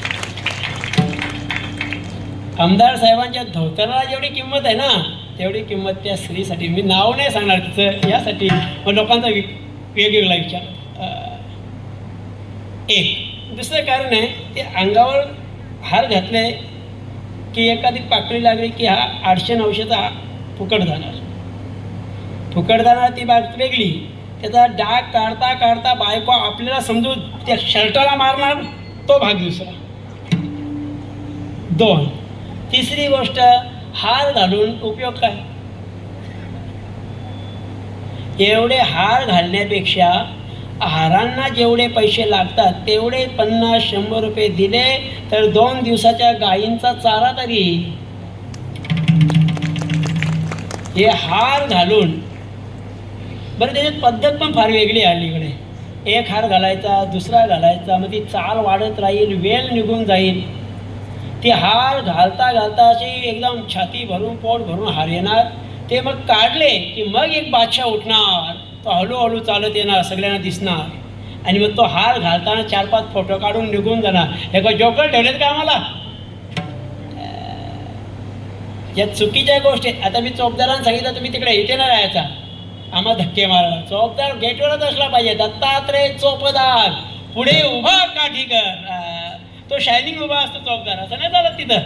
आमदार साहेबांच्या धोतराला जेवढी किंमत आहे ना, तेवढी किंमत त्या स्त्रीसाठी. मी नाव नाही सांगणार तिचं, यासाठी मग लोकांचा वेगवेगळा विचार. एक दुसरं कारण आहे, ते अंगावर हार घातले की एखादी पाकळी लागली की हा 800-900चा फुकट जाणार. फुकट जाणार ती बाब वेगळी. त्याचा डाग काढता काढता बायको आपल्याला समजून त्या शर्टाला मारणार, तो भाग दुसरा. 2. तिसरी गोष्ट, हार घालून उपयोग काय? एवढे हार घालण्यापेक्षा हारांना जेवढे पैसे लागतात तेवढे 50-100 रुपये दिले तर 2 दिवसाच्या गायींचा चारा तरी. हे हार घालून बरं, त्याच्यात पद्धत पण फार वेगळी आहे अलीकडे. एक हार घालायचा, दुसरा घालायचा, मग ती चाल वाढत राहील, वेळ निघून जाईल. ते हार घालता घालता अशी एकदम छाती भरून पोट भरून हार येणार. ते मग काढले की मग एक बादशाह उठणार, तो हळूहळू चालत येणार, सगळ्यांना दिसणार. आणि मग तो हार घालताना 4-5 फोटो काढून निघून जाणार. हे का जोकर ठेवलेत का आम्हाला? या चुकीच्या गोष्टी. आता मी चौकदारांना सांगितलं तुम्ही तिकडे इथे नाही राहायचा, आम्हाला धक्के मारला. चौकदार गेटवरच असला पाहिजे. दत्तात्रय चौकदार पुढे उभा काठीकर, तो शायनिंग उभा असतो चौकदार. असं नाही चालत तिथं.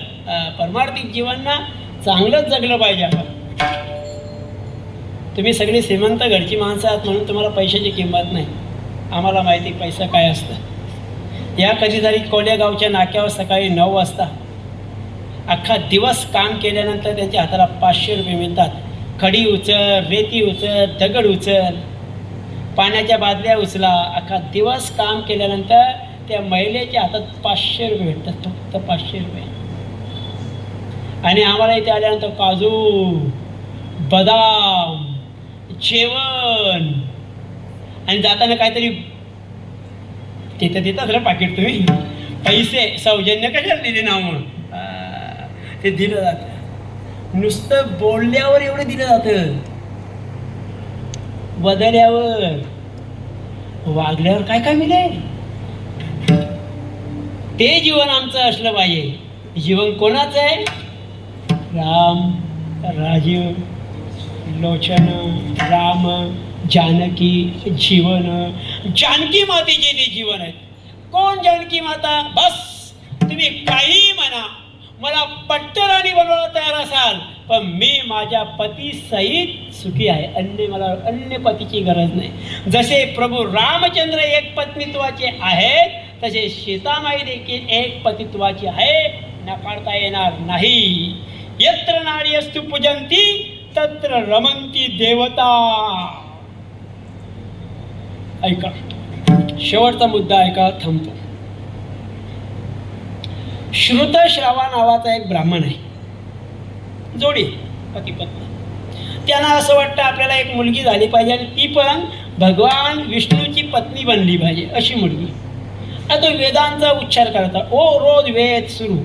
परमार्थिक जीवनना चांगलंच जगलं पाहिजे आपण. तुम्ही सगळी श्रीमंत घरची माणसं आहात म्हणून तुम्हाला पैशाची किंमत नाही. आम्हाला माहिती पैसा काय असतं. या कधीतरी कोलेगावच्या नाक्यावर सकाळी 9 वाजता अख्खा दिवस काम केल्यानंतर त्यांच्या हाताला 500 रुपये मिळतात. खडी उचल, रेती उचल, दगड उचल, पाण्याच्या बादल्या उचला. अख्खा दिवस काम केल्यानंतर त्या महिलेच्या हातात 500 रुपये भेटतात, फक्त 500 रुपये. आणि आम्हाला इथे आल्यानंतर काजू, बदाम, जेवण, आणि जाताना काहीतरी तिथं देतात रे पाकिट. तुम्ही पैसे सौजन्य कशाला दिले ना म्हणून ते दिलं जातं. नुसतं बोलल्यावर एवढं दिलं जातं, बदल्यावर वागल्यावर काय काय मिळेल? ते जीवन आमचं असलं पाहिजे. जीवन कोणाचं आहे? राम राजीव लोचन, राम जानकी जीवन. जानकी मातेचे ते जीवन आहे. कोण जानकी माता? बस तुम्ही काही म्हणा, मला पट्टराणी बनवायला तयार असाल, पण मी माझ्या पतीसहित सुखी आहे. मला अन्य पतीची गरज नाही. जसे प्रभू रामचंद्र एक पत्नीत्वाचे आहेत, तसे सीतामाई देखील एक पतित्वाची आहे, नकारता येणार नाही. यत्र नार्यस्तु पूजन्ति तत्र रमन्ति देवता. ऐका, शेवटचा मुद्दा ऐका, थांबतो. श्रुतश्रावा नावाचा एक ब्राह्मण आहे, जोडी पती पत्नी. त्यांना असं वाटतं आपल्याला एक मुलगी झाली पाहिजे आणि ती पण भगवान विष्णूची पत्नी बनली पाहिजे अशी मुलगी. आता तो वेदांचा उच्चार करता रोज वेद सुरू.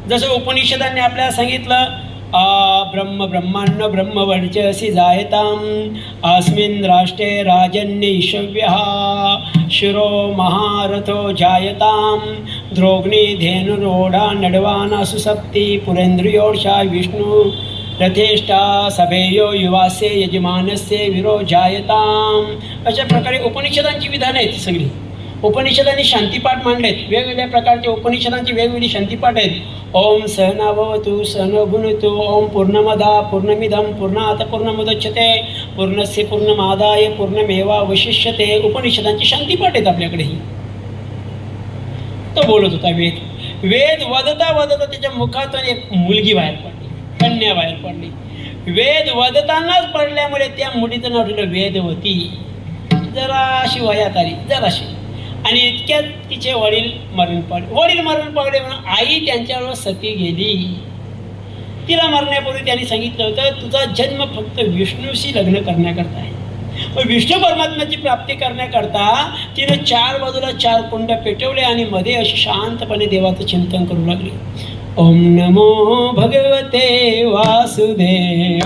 जसं उपनिषदांनी आपल्याला सांगितलं ब्रह्म ब्रह्मांड ब्रह्मवर्चसी जायताम अस्मिन् राष्ट्रे राजन्यैषव्यः शिरो महारथो जायताम द्रोग्नि धेनुरोढा नडवाना सुसप्ति पुरेन्द्रियोषा विष्णु रथेष्टा सभेयो युवास्य यजमानस्य विरो जायताम. अशा प्रकारे उपनिषदांची विधानं आहेत सगळी. उपनिषदांनी शांतिपाठ मांडलेत. वेगवेगळ्या प्रकारचे उपनिषदांची वेगवेगळी शांतिपाठ आहेत. ओम सहनावतु सहनौ भुनक्तु ओम पूर्णमदा पूर्णमिदं पूर्णात् पूर्णमुदच्यते पूर्णस्य पूर्णमादाय पूर्णमेवावशिष्यते. उपनिषदांची शांतिपाठ आहेत आपल्याकडेही. तो बोलत होता वेद वदता वदता त्याच्या मुखातून एक मुलगी बाहेर पडली, कन्या बाहेर पडली. वेद वदतानाच पडल्यामुळे त्या मुलीचं नाव ठेवलं वेदवती. जराशी वयात आली जराशी आणि इतक्यात तिचे वडील मरण पावले म्हणून आई त्यांच्यावर सती गेली. तिला मरण्यापूर्वी त्यांनी सांगितलं होतं तुझा जन्म फक्त विष्णूशी लग्न करण्याकरता आहे. विष्णू परमात्म्याची प्राप्ती करण्याकरता तिनं 4 बाजूला 4 कुंड पेटवले आणि मध्ये अशी शांतपणे देवाचं चिंतन करू लागली. ओम नमो भगवते वासुदेवाय.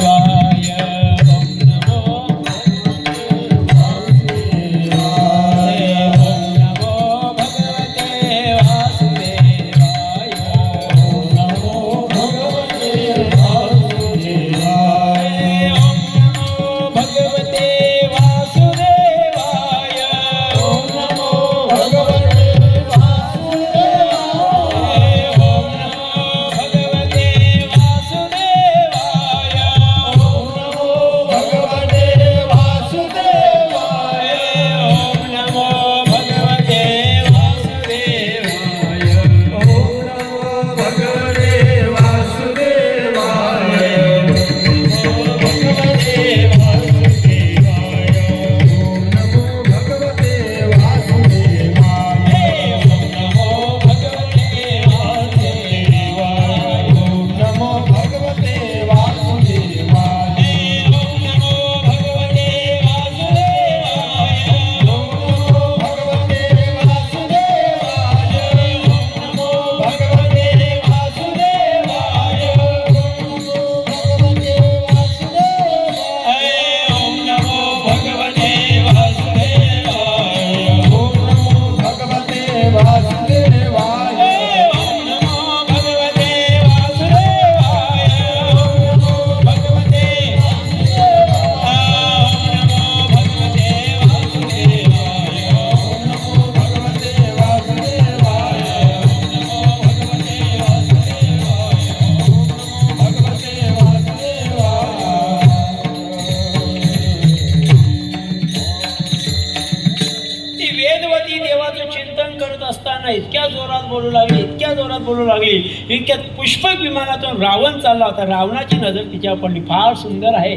इतक्या जोरात बोलू लागली इतक्यात पुष्पक विमानातून रावण चालला होता. रावणाची नजर तिच्यावर पडली. फार सुंदर आहे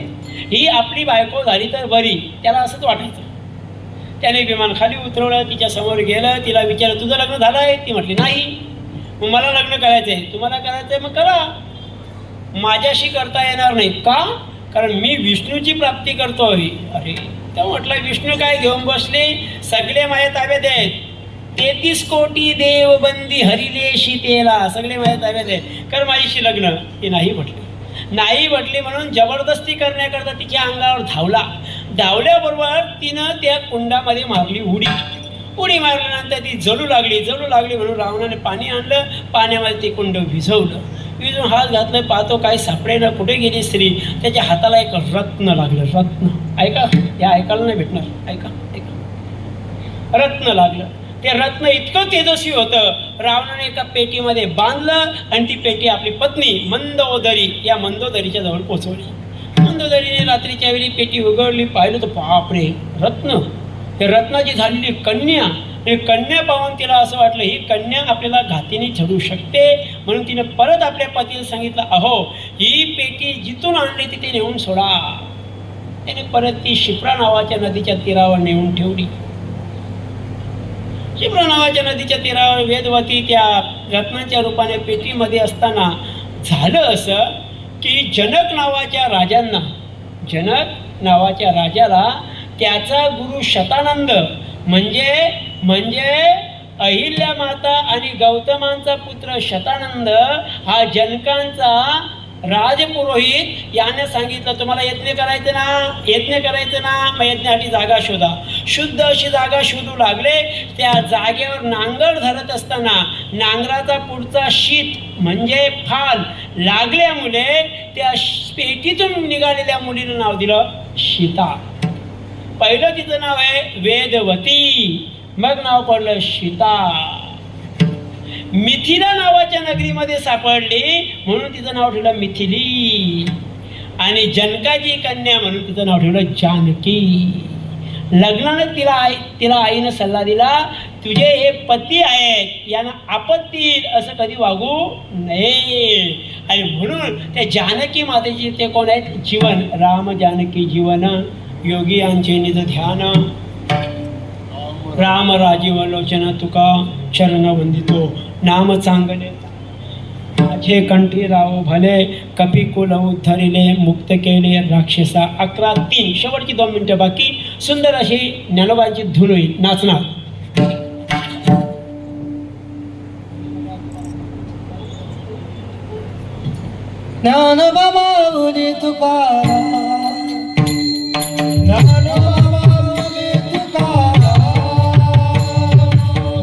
ही आपली बायको झाली तर बरी, त्याला असंच वाटायचं. त्याने विमान खाली उतरवलं, तिच्या समोर गेलं, तिला विचारलं तुझं लग्न झालं आहे? ती म्हटली नाही. मग मला लग्न करायचं आहे. तुम्हाला करायचं आहे मग करा, माझ्याशी करता येणार नाही. का? कारण मी विष्णूची प्राप्ती करतोय. अरे तेव्हा म्हटलं विष्णू काय घेऊन बसले, सगळे माझ्या ताब्यात आहेत. 33 कोटी देव बंदी हरिले शीतेला, सगळे माझ्या ताब्यात आहेत. कर माझ्याशी लग्न. ती नाही म्हटली म्हणून जबरदस्ती करण्याकरता तिच्या अंगावर धावल्याबरोबर तिनं त्या कुंडामध्ये मारली उडी मारल्यानंतर ती जळू लागली म्हणून रावणाने पाणी आणलं, पाण्यामध्ये ते कुंड विझवून हात घातलं, पाहतो काय सापडेना, कुठे गेली स्त्री. त्याच्या हाताला एक रत्न लागलं. रत्न ऐका, या ऐकायला नाही भेटणार, ऐका. रत्न लागलं. ते रत्न इतकं तेजस्वी होतं, रावणाने एका पेटीमध्ये बांधलं आणि ती पेटी आपली पत्नी मंदोदरी या मंदोदरीच्या जवळ पोचवली. मंदोदरीने रात्रीच्या वेळी पेटी उघडली, पाहिलं तर बापरे रत्न. ते रत्नाची झालेली कन्या. आणि कन्या पाहून तिला असं वाटलं ही कन्या आपल्याला घातीने झडू शकते, म्हणून तिने परत आपल्या पतीला सांगितलं अहो ही पेटी जिथून आणली तिथे नेऊन सोडा. त्याने परत ती शिप्रा नावाच्या नदीच्या तीरावर नेऊन ठेवली. शिप्रा नावाच्या नदीच्या तीरावर वेदवती त्या रत्नाच्या रूपाने पेटीमध्ये असताना झालं असं की जनक नावाच्या राजांना जनक नावाच्या राजाला त्याचा गुरु शतानंद म्हणजे अहिल्या माता आणि गौतमांचा पुत्र शतानंद हा जनकांचा राजपुरोहित याने सांगितलं, तुम्हाला यज्ञ करायचं ना, मग यज्ञासाठी जागा शोधा. शुद्ध अशी जागा शोधू लागले. त्या जागेवर नांगर धरत असताना नांगराचा पुढचा शीत म्हणजे फाल लागल्यामुळे त्या पेटीतून निघालेल्या मुलीनं नाव दिलं सीता. पहिलं तिचं नाव आहे वेदवती, मग नाव पडलं सीता. मिथिला नावाच्या नगरीमध्ये सापडली म्हणून तिचं नाव ठेवलं मिथिली. आणि जनकाची कन्या म्हणून तिचं नाव ठेवलं जानकी. लग्नानं तिला आईनं सल्ला दिला, तुझे हे पती आहेत यांना आपत्ती येईल असं कधी वागू नये. आणि म्हणून त्या जानकी मातेची ते कोण आहेत? जीवन. राम जानकी जीवन योगी यांचे निज ध्यान. राम राजीव लोचन तुका चरण वंदितो नाम चांगले माझे कंठी राव भले कपिकुल उद्धरिले मुक्त केले राक्षसा. 11:03 शेवटची 2 मिनिटं बाकी. सुंदर अशी ज्ञानोबांची धून होईल. नाचणार. ज्ञानोबा माऊली तुकाराम, ज्ञानोबा माऊली तुकाराम,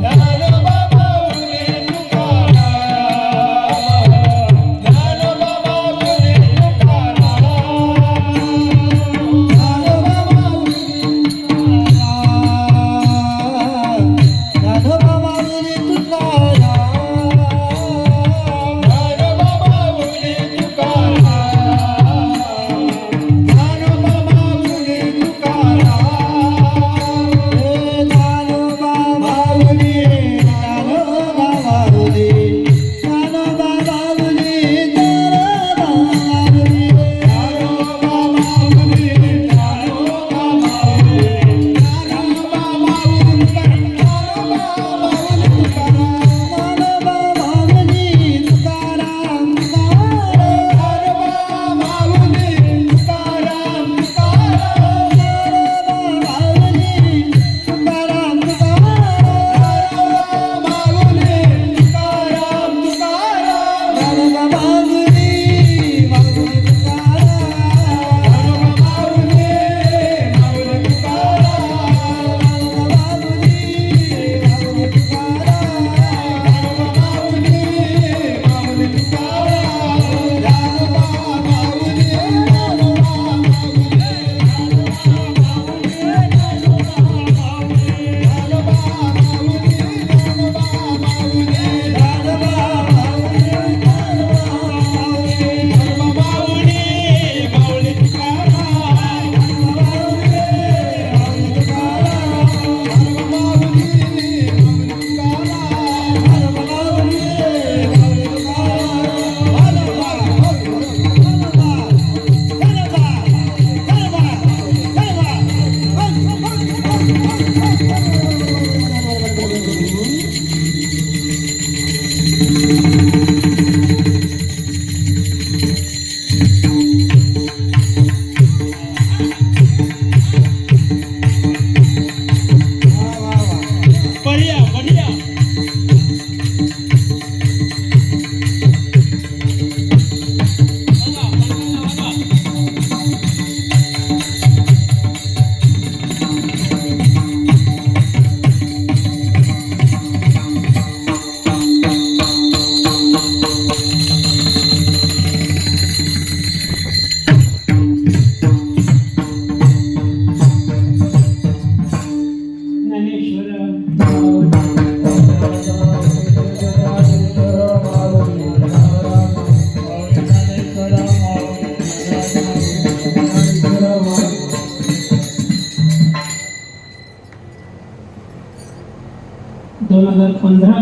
ज्ञानोबा माऊली तुकाराम, ज्ञानोबा माऊली तुकाराम, ज्ञानोबा माऊली तुकाराम, ज्ञानोबा माऊली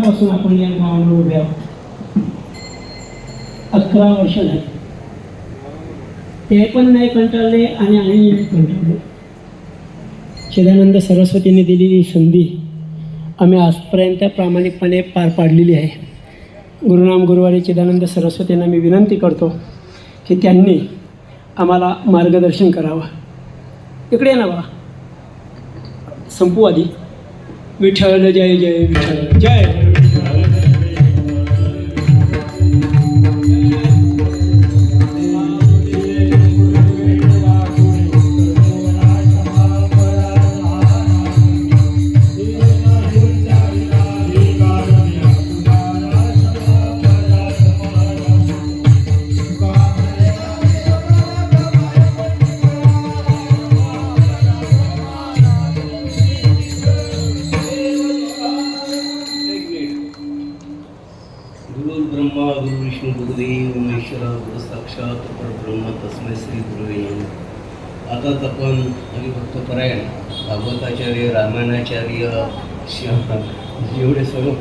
पासून आपण या गावावर उभे आहोत. 11 वर्ष झाली. ते पण नाही कंटाळले आणि आम्ही कंटाळलो. चिदानंद सरस्वतीने दिलेली संधी आम्ही आजपर्यंत प्रामाणिकपणे पार पाडलेली आहे. गुरुनाम गुरुवारी चिदानंद सरस्वतींना मी विनंती करतो की त्यांनी आम्हाला मार्गदर्शन करावं. इकडे ये ना बा. संपू आधी. विठ्ठल जय जय विठ्ठल जय. गुरु ब्रह्मा गुरु विष्णू गुरुदेव महेश्वरा गुरु साक्षात परब्रह्म तस्मै श्री गुरुवे नमः. आताच आपण हरिभक्त परायण भागवताचार्य रामायणाचार्य एवढे सर्व